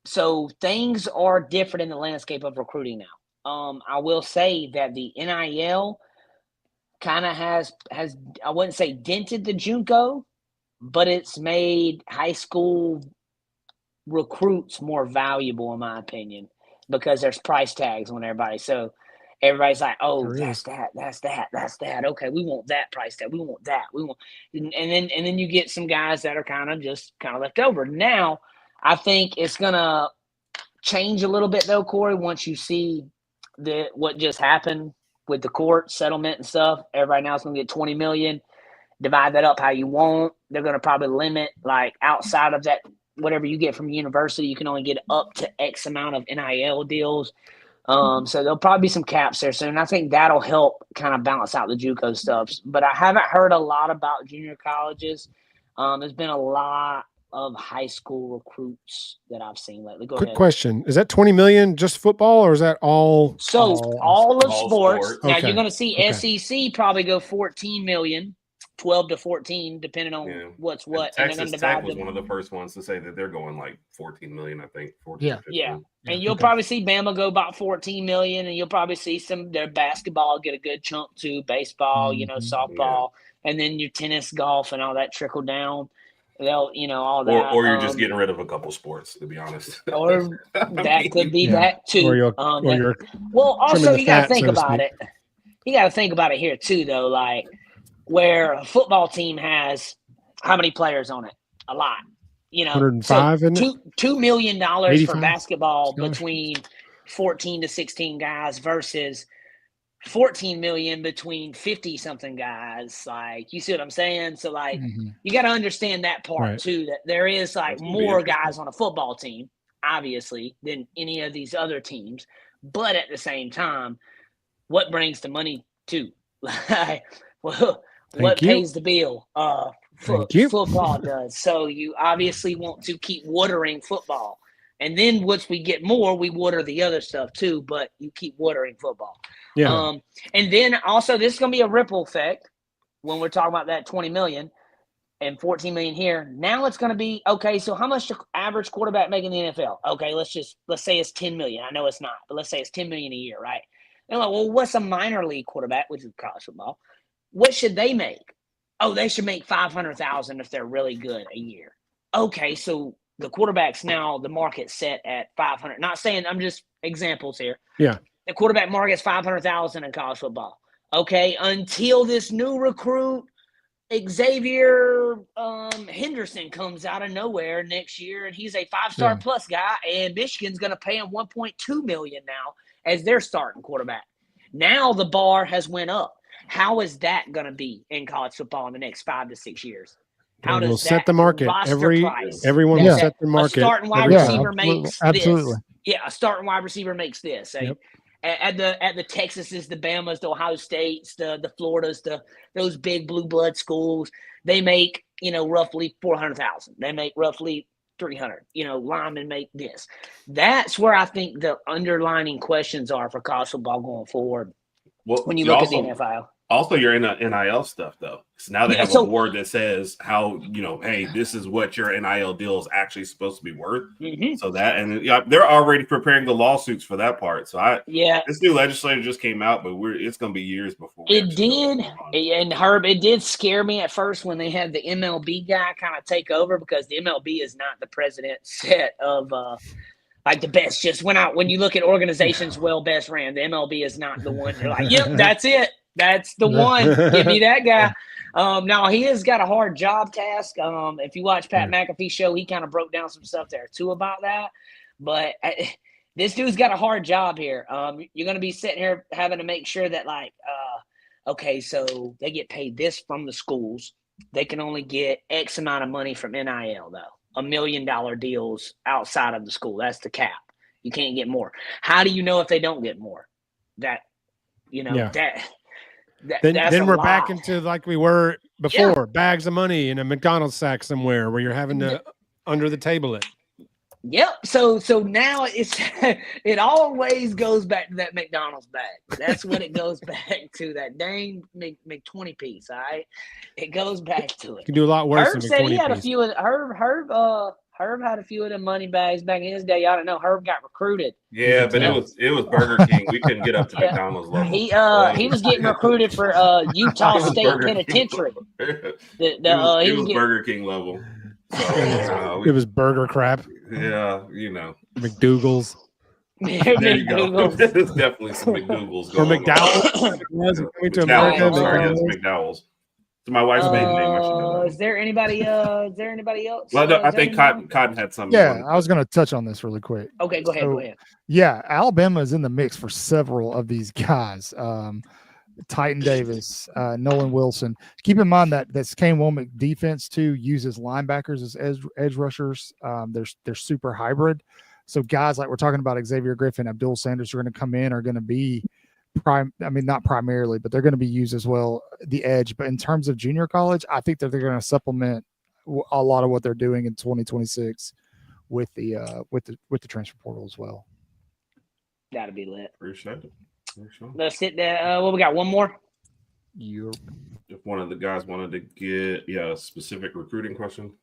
So things are different in the landscape of recruiting now. I will say that the NIL kind of has I wouldn't say dented the JUCO, but it's made high school recruits more valuable in my opinion because there's price tags on everybody. So everybody's like, oh, that's that. Okay, we want that price tag. We want that. We want, and then you get some guys that are kind of left over. Now, I think it's gonna change a little bit though, Corey. Once you see what just happened with the court settlement and stuff, everybody now is gonna get $20 million. Divide that up how you want. They're gonna probably limit like outside of that, whatever you get from university, you can only get up to X amount of NIL deals. So there'll probably be some caps there soon. I think that'll help kind of balance out the JUCO stuff. But I haven't heard a lot about junior colleges. There's been a lot of high school recruits that I've seen lately. Quick question. Is that 20 million just football or is that all? So all of sports. Okay. Now you're going to see SEC probably go 14 million. 12 to 14, depending on what's what. And Texas Tech was one of the first ones to say that they're going like 14 million, I think. 14, yeah. And you'll probably see Bama go about 14 million, and you'll probably see their basketball get a good chunk too, baseball, softball, and then your tennis, golf, and all that trickle down. They'll, all that. Or you're just getting rid of a couple sports, to be honest. Or that could be that too. Well, also you got to think about it. You got to think about it here too, though. Like, where a football team has how many players on it? A lot. 105 so $2 million for basketball between 14 to 16 guys versus 14 million between 50 something guys. Like, you see what I'm saying? So like you got to understand that part too, that there is like more guys on a football team, obviously, than any of these other teams. But at the same time, what brings the money too? Like, what pays the bill? Football does. So you obviously want to keep watering football. And then once we get more, we water the other stuff too, but you keep watering football. Yeah. And then also this is going to be a ripple effect when we're talking about that 20 million and 14 million here. Now it's going to be, okay, so how much the average quarterback make in the NFL? Okay, let's say it's 10 million. I know it's not, but let's say it's 10 million a year, right? And like, well, what's a minor league quarterback, which is college football? What should they make? Oh, they should make $500,000 if they're really good a year. Okay, so the quarterbacks now, the market's set at 500. Not saying, I'm just examples here. Yeah. The quarterback market's 500,000 in college football. Okay, until this new recruit, Xavier Henderson, comes out of nowhere next year, and he's a 5-star plus guy, and Michigan's going to pay him $1.2 million now as their starting quarterback. Now the bar has went up. How is that going to be in college football in the next 5 to 6 years? How does will set the market? Everyone will set the market. A starting wide receiver makes absolutely. this. Yeah, a starting wide receiver makes this. Yep. At the Texases, the Bamas, the Ohio States, the Floridas, those big blue blood schools, they make roughly 400,000. They make roughly 300. Linemen make this. That's where I think the underlining questions are for college football going forward. Well, when you look at the NFL. Also, you're in the NIL stuff, though. So now they have a word that says how, hey, this is what your NIL deal is actually supposed to be worth. Mm-hmm. So that, and they're already preparing the lawsuits for that part. So this new legislature just came out, but it's going to be years before. It did. And Herb, it did scare me at first when they had the MLB guy kind of take over, because the MLB is not the president set of, like the best. Just when you look at organizations, best ran, the MLB is not the one. They're like, yep, that's it. That's the one. Give me that guy. Now, he has got a hard job task. If you watch Pat McAfee's show, he kind of broke down some stuff there, too, about that. But this dude's got a hard job here. You're going to be sitting here having to make sure that, okay, so they get paid this from the schools. They can only get X amount of money from NIL, though. $1 million deals outside of the school. That's the cap. You can't get more. How do you know if they don't get more? Then we're back into like we were before, bags of money in a McDonald's sack somewhere where you're having to under the table it. Yep. So now it always goes back to that McDonald's bag. That's what it goes back to, that dang McTwenty piece. All right, it goes back to it. You can do a lot worse. Herb than said he had piece. A few of Herb had a few of the money bags back in his day. I don't know. Herb got recruited. Yeah, but it was Burger King. We couldn't get up to McDonald's level. He was getting recruited for Utah State Penitentiary. It was Burger King level. So, it was burger crap. Yeah, McDougal's. There you go. There's definitely some McDougal's going or McDowell's. Coming to America. Sorry, yes, McDowell's. To my wife's maiden name. Is there anybody else? Well, no, I think Cotton had something. Yeah, I was going to touch on this really quick. Okay, go ahead. Yeah, Alabama is in the mix for several of these guys. Titan Davis, Nolan Wilson. Keep in mind that Kane Womack defense too uses linebackers as edge rushers. They're super hybrid. So guys like we're talking about Xavier Griffin, Abdul Sanders are going to come in, are going to be not primarily, but they're going to be used as well, the edge. But in terms of junior college, I think that they're going to supplement a lot of what they're doing in 2026 with the transfer portal as well. That'll be lit. Appreciate it. Let's hit that. We got one more. If one of the guys wanted to get a specific recruiting question.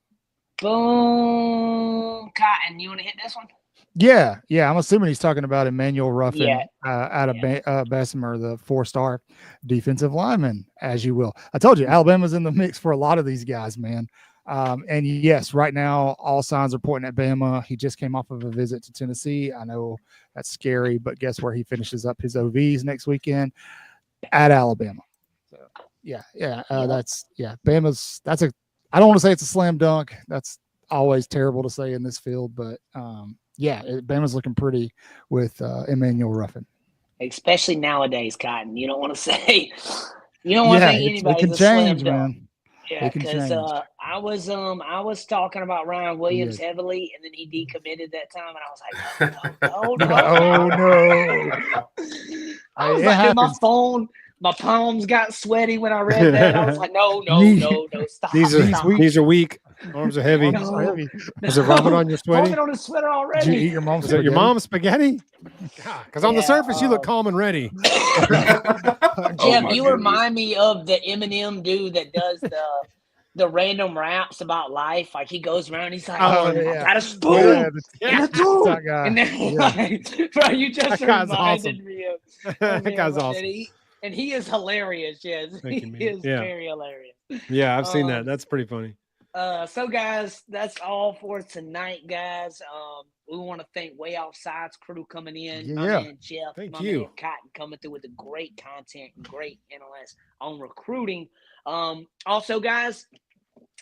Boom. Cotton, you want to hit this one? Yeah. I'm assuming he's talking about Emmanuel Ruffin out of Bessemer, the 4-star defensive lineman, as you will. I told you, Alabama's in the mix for a lot of these guys, man. And yes, right now, all signs are pointing at Bama. He just came off of a visit to Tennessee. I know that's scary, but guess where he finishes up his OVs next weekend? At Alabama. So, Bama's, I don't want to say it's a slam dunk. That's always terrible to say in this field, but Bama's looking pretty with Emmanuel Ruffin. Especially nowadays, Cotton. You don't want to say, think anybody's a slam dunk. Man. Yeah, because I was talking about Ryan Williams heavily, and then he decommitted that time, and I was like, no. I was like, my phone, my palms got sweaty when I read that. I was like, no, stop. These are weak. Arms are heavy. Is there vomit on your sweaty? Vomit on his sweater already. Did you eat your mom's spaghetti? Your mom's spaghetti? Because on the surface, you look calm and ready. Jeff, you remind me of the Eminem dude that does the random raps about life. Like he goes around, he's like, I got a spoon. And then, bro, you just reminded me of that guy's awesome. And he is hilarious. Yes, he is very hilarious. Yeah, I've seen that. That's pretty funny. So guys, that's all for tonight, guys. We want to thank Waaaay Offsides crew coming in. Yeah. My man Jeff, Thank my you. man Cotton coming through with the great content, great analysts on recruiting. Also, guys,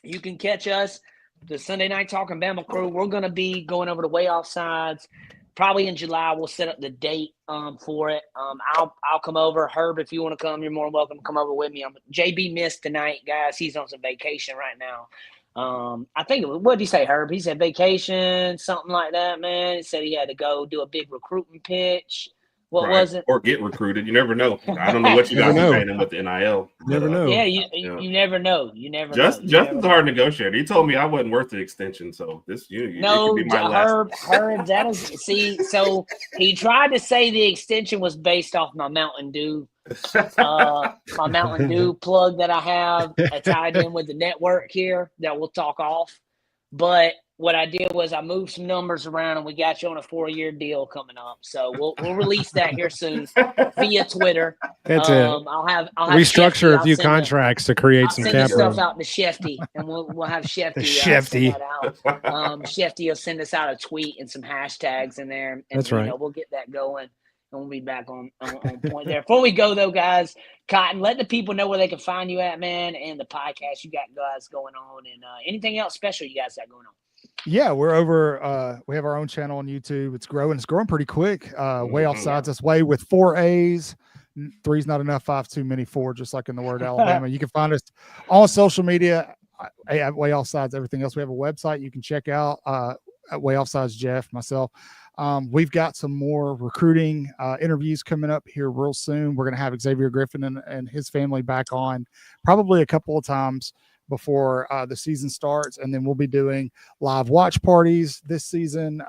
you can catch us the Sunday Night Talking Bama crew. We're gonna be going over to Waaaay Offsides. Probably in July, we'll set up the date for it. I'll come over. Herb, if you want to come, you're more than welcome to come over with me. JB missed tonight, guys. He's on some vacation right now. I think, what did he say, Herb? He said vacation, something like that, man. He said he had to go do a big recruiting pitch. What was it? Or get recruited. You never know. I don't know what you guys are paying him with the NIL. Never know. Yeah, you never know. You never know. Justin's a hard negotiator. He told me I wasn't worth the extension, so this no, it could be my Herb, that is so he tried to say the extension was based off my Mountain Dew. My Mountain Dew plug that I have tied in with the network here that we'll talk off. But what I did was I moved some numbers around and we got you on a 4-year deal coming up. So we'll release that here soon via Twitter. That's it. I'll have restructure Shefty, a few contracts to create some capital. I'll send the capital. stuff out to Shefty and we'll have Shefty. Shefty. Send that out. Shefty will send us out a tweet and some hashtags in there. And That's right. We'll get that going. And we'll be back on point there. Before we go, though, guys, Cotton, let the people know where they can find you at, man, and the podcast you got guys going on, and anything else special you guys got going on. Yeah, we're over. We have our own channel on YouTube. It's growing. It's growing pretty quick. Waaaay Offsides. That's Waaaay with 4 A's. 3's not enough. 5 too many. 4, just like in the word Alabama. You can find us on social media at Waaaay Offsides. Everything else. We have a website you can check out at Waaaay Offsides. Jeff, myself. We've got some more recruiting interviews coming up here real soon. We're going to have Xavier Griffin and his family back on probably a couple of times before the season starts. And then we'll be doing live watch parties this season.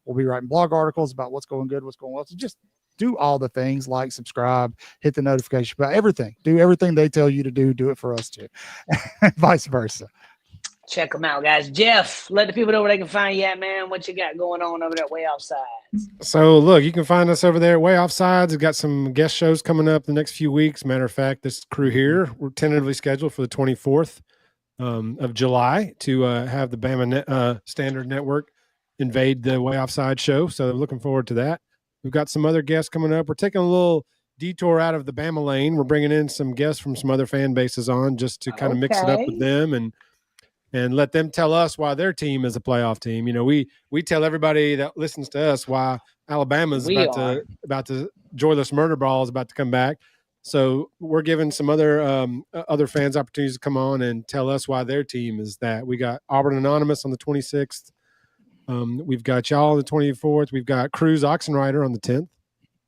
We'll be writing blog articles about what's going good, what's going well. So just do all the things, like, subscribe, hit the notification, about everything. Do everything they tell you to do it for us too. Vice versa. Check them out, guys. Jeff, let the people know where they can find you at, man. What you got going on over there at Waaaay Offsides? So, look, you can find us over there at Waaaay Offsides. We've got some guest shows coming up the next few weeks. Matter of fact, this crew here, we're tentatively scheduled for the 24th of July to have the Bama Standard Network invade the Waaaay Offside show. So, looking forward to that. We've got some other guests coming up. We're taking a little detour out of the Bama lane. We're bringing in some guests from some other fan bases on just to kind of mix it up with them and let them tell us why their team is a playoff team. You know, we tell everybody that listens to us why Alabama's about to Joyless Murder Ball is about to come back. So we're giving some other fans opportunities to come on and tell us why their team is that. We got Auburn Anonymous on the 26th. We've got y'all on the 24th. We've got Cruz Oxenrider on the 10th.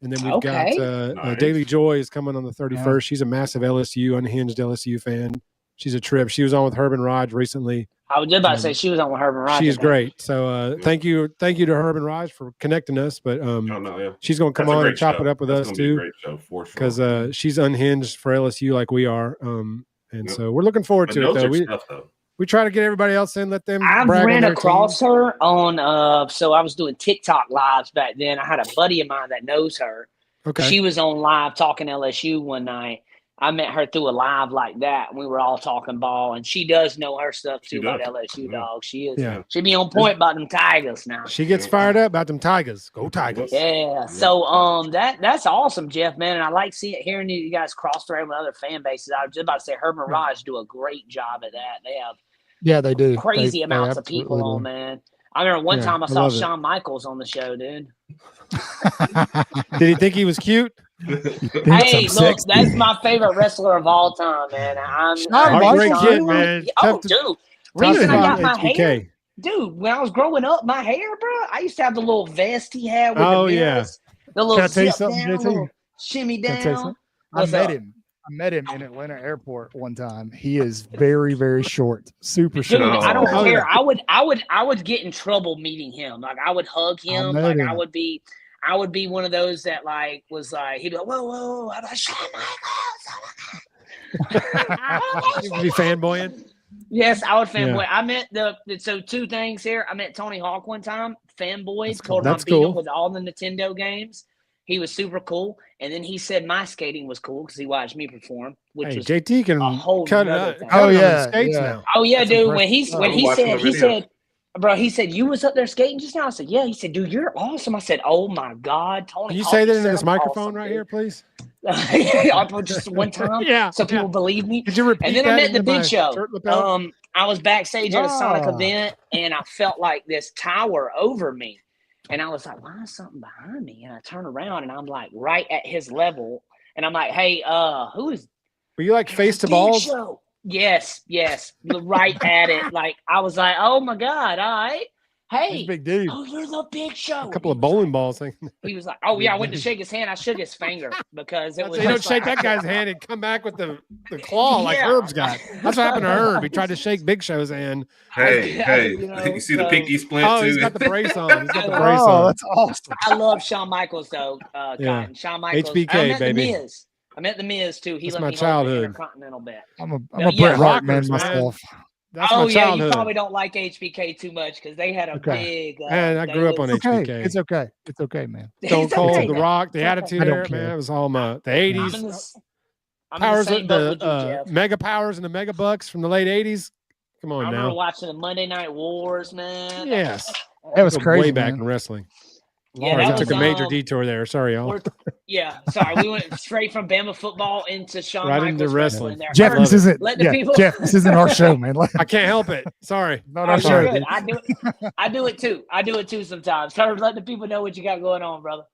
And then we've got Daily Joy is coming on the 31st. Yeah. She's a massive LSU, unhinged LSU fan. She's a trip. She was on with Herb and Raj recently. I was just about to say she was on with Herb and Raj. She's great. So thank you to Herb and Raj for connecting us. But she's going to come on and chop it up with us too. Great show for sure. Because she's unhinged for LSU like we are. So we're looking forward to it though. We try to get everybody else in, let them. I've ran across her on. So I was doing TikTok lives back then. I had a buddy of mine that knows her. Okay. She was on live talking LSU one night. I met her through a live like that. And we were all talking ball, and she does know her stuff too about LSU dog. She is. Yeah. She be on point about them Tigers now. She gets fired up about them Tigers. Go Tigers. Yeah. So that's awesome, Jeff, man. And I like hearing you guys cross thread with other fan bases. I was just about to say Herb and Raj do a great job at that. They have they do crazy amounts of people on, man. I remember one time I saw Shawn Michaels on the show, dude. Did he think he was cute? Hey, look, that's my favorite wrestler of all time, man. I'm a great kid, man. Oh, dude. Reason I got my hair, dude, when I was growing up, my hair, bro, I used to have the little vest he had with the mirrors, the little zip down, little shimmy down. I met him in Atlanta airport one time. He is very, very short, super short. Dude, I don't care. I would get in trouble meeting him. Like I would hug him. Like I would be one of those that like was like he'd be like, whoa, I'm like, Shawn Michaels. You would be fanboying. Yes, I would fanboy. Yeah. I met so two things here. I met Tony Hawk one time, fanboyed, told him I beat him with all the Nintendo games. He was super cool. And then he said my skating was cool because he watched me perform, which Hey, was JT can a whole cut it nother up. thing. cut it on the yeah, skates yeah. now. Oh yeah, That's dude. When impressive. he watching the video. said, bro, he said you was up there skating just now. I said, yeah. He said, dude, you're awesome. I said, oh my God, Tony. Can you Hawk, say that into said this I'm microphone awesome, right dude. here, please? Just one time, Yeah, so people believe me. Could you repeat And then that I met the into my Big Show. shirt lapel? I was backstage at a Sonic Ah. event, and I felt like this tower over me, and I was like, "Why is something behind me?" And I turn around, and I'm like right at his level, and I'm like, "Hey, who is Were you like face to Big balls? Show?" Yes, right at it. Like I was like, "Oh my God, all right, He's hey, a big dude. oh, you're the Big Show." A couple of bowling balls. He was like, "Oh yeah," I went to shake his hand. I shook his finger because it was. You don't just like- shake that guy's hand and come back with the claw like Yeah. Herb's got. That's what happened to Herb. He tried to shake Big Show's hand. Hey, you know, you see the so- pinky splint Oh, too? he's got the brace on. He's got the Oh, brace Oh, on. that's awesome. I love Shawn Michaels though. Yeah. Cotton. Shawn Michaels. HBK, I met baby. The Miz. I met the Miz too. He That's let my me hold childhood. the Intercontinental bet. I'm a Yeah, Bret Hart man Rockers, man. myself. That's Oh my yeah, childhood. you probably don't like HBK too much because they had a Okay. big. Man, I they grew up was- on It's okay. HBK. It's okay. It's okay, man. Stone It's Cold, okay. The Rock, the Attitude I don't Era, care. man. It was all the I'm 80s. in the Powers same of boat with you, the Jeff. Mega Powers and the Mega Bucks from the late 80s. Come I on remember now. watching the Monday Night Wars, man. Yes. That was Go crazy, way back man. in wrestling. Yeah, Sorry, that we was, took a major detour there. Sorry, y'all. Sorry, we went straight from Bama football into Shawn Right Michaels into wrestling. there. Jeff, love this it. isn't. Let the Yeah, people- Jeff, this isn't our show, man. I can't help it. Sorry. Not Oh, our you're show. good. dude. I do it too. I do it too sometimes. Try to let the people know what you got going on, brother.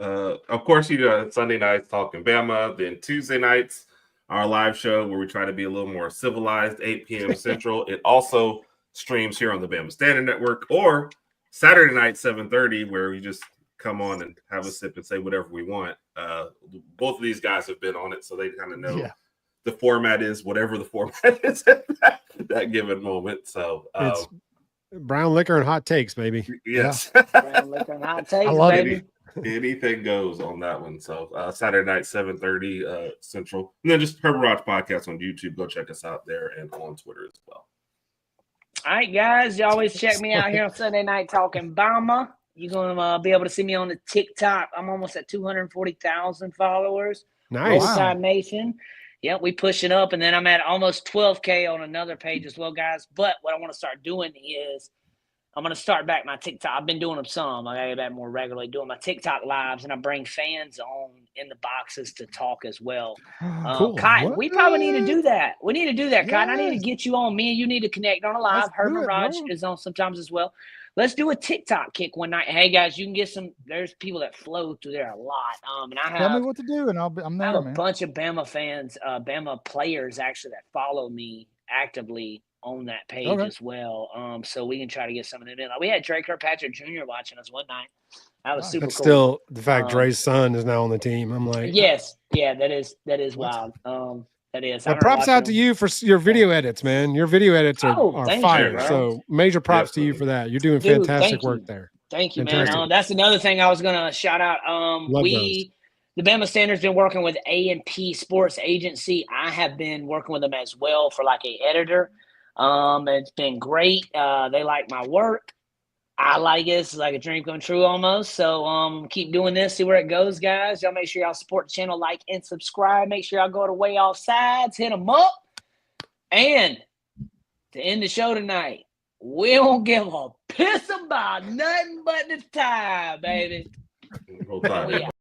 Of course, you do Sunday nights talking Bama. Then Tuesday nights, our live show where we try to be a little more civilized, 8 p.m. Central. It also streams here on the Bama Standard Network, or Saturday night, 7:30, where we just come on and have a sip and say whatever we want. Both of these guys have been on it, so they kind of know Yeah. the format is whatever the format is at that given moment. So It's brown liquor and hot takes, baby. yes. Brown liquor and hot takes, I love it. baby. Anything goes on that one. So Saturday night, 7:30 Central. And then just Herb Raj Podcast on YouTube. Go check us out there and on Twitter as well. All right, guys. You always check me out here on Sunday night talking Bama. You're going to be able to see me on the TikTok. I'm almost at 240,000 followers. Nice. Wow. Roadside Nation. Yep, we pushing up, and then I'm at almost 12K on another page as well, guys. But what I want to start doing is I'm going to start back my TikTok. I've been doing them some. I got to get back more regularly, doing my TikTok lives, and I bring fans on in the boxes to talk as well. Cool. Cotton, What? we probably need to do that. We need to do that, Cotton. I need to Yes. get you on. Me and you need to connect on a live. Let's do Herman it, Raj bro. is on sometimes as well. Let's do a TikTok kick one night. Hey, guys, you can get some – there's people that flow through there a lot. And I Tell have me what to do, and I'm I have there, a man. bunch of Bama fans, Bama players actually that follow me actively on that page Okay. as well. So we can try to get some of them in. Like we had Drake Kirkpatrick Jr. watching us one night. That was Nice. super But cool. still, the fact Um, Dre's son is now on the team, I'm like, Yes, yeah, that is wild. That is. I But remember props out to watching you for your video edits, man. Your video edits are, Oh, are thank you, fire. bro. So major props to you Definitely. for that. You're doing Dude, fantastic thank work you. there. Thank you, Fantastic. man. That's another thing I was gonna shout out. Love The Bama Standard's been working with A&P Sports Agency. I have been working with them as well for like a editor. It's been great. They like my work. I like it. It's like a dream come true almost. So keep doing this, see where it goes, guys. Y'all make sure y'all support the channel, like and subscribe. Make sure y'all go to Waaaay Offsides, hit them up. And to end the show tonight, we don't give a piss about nothing but the time, baby. Roll Tide. We out.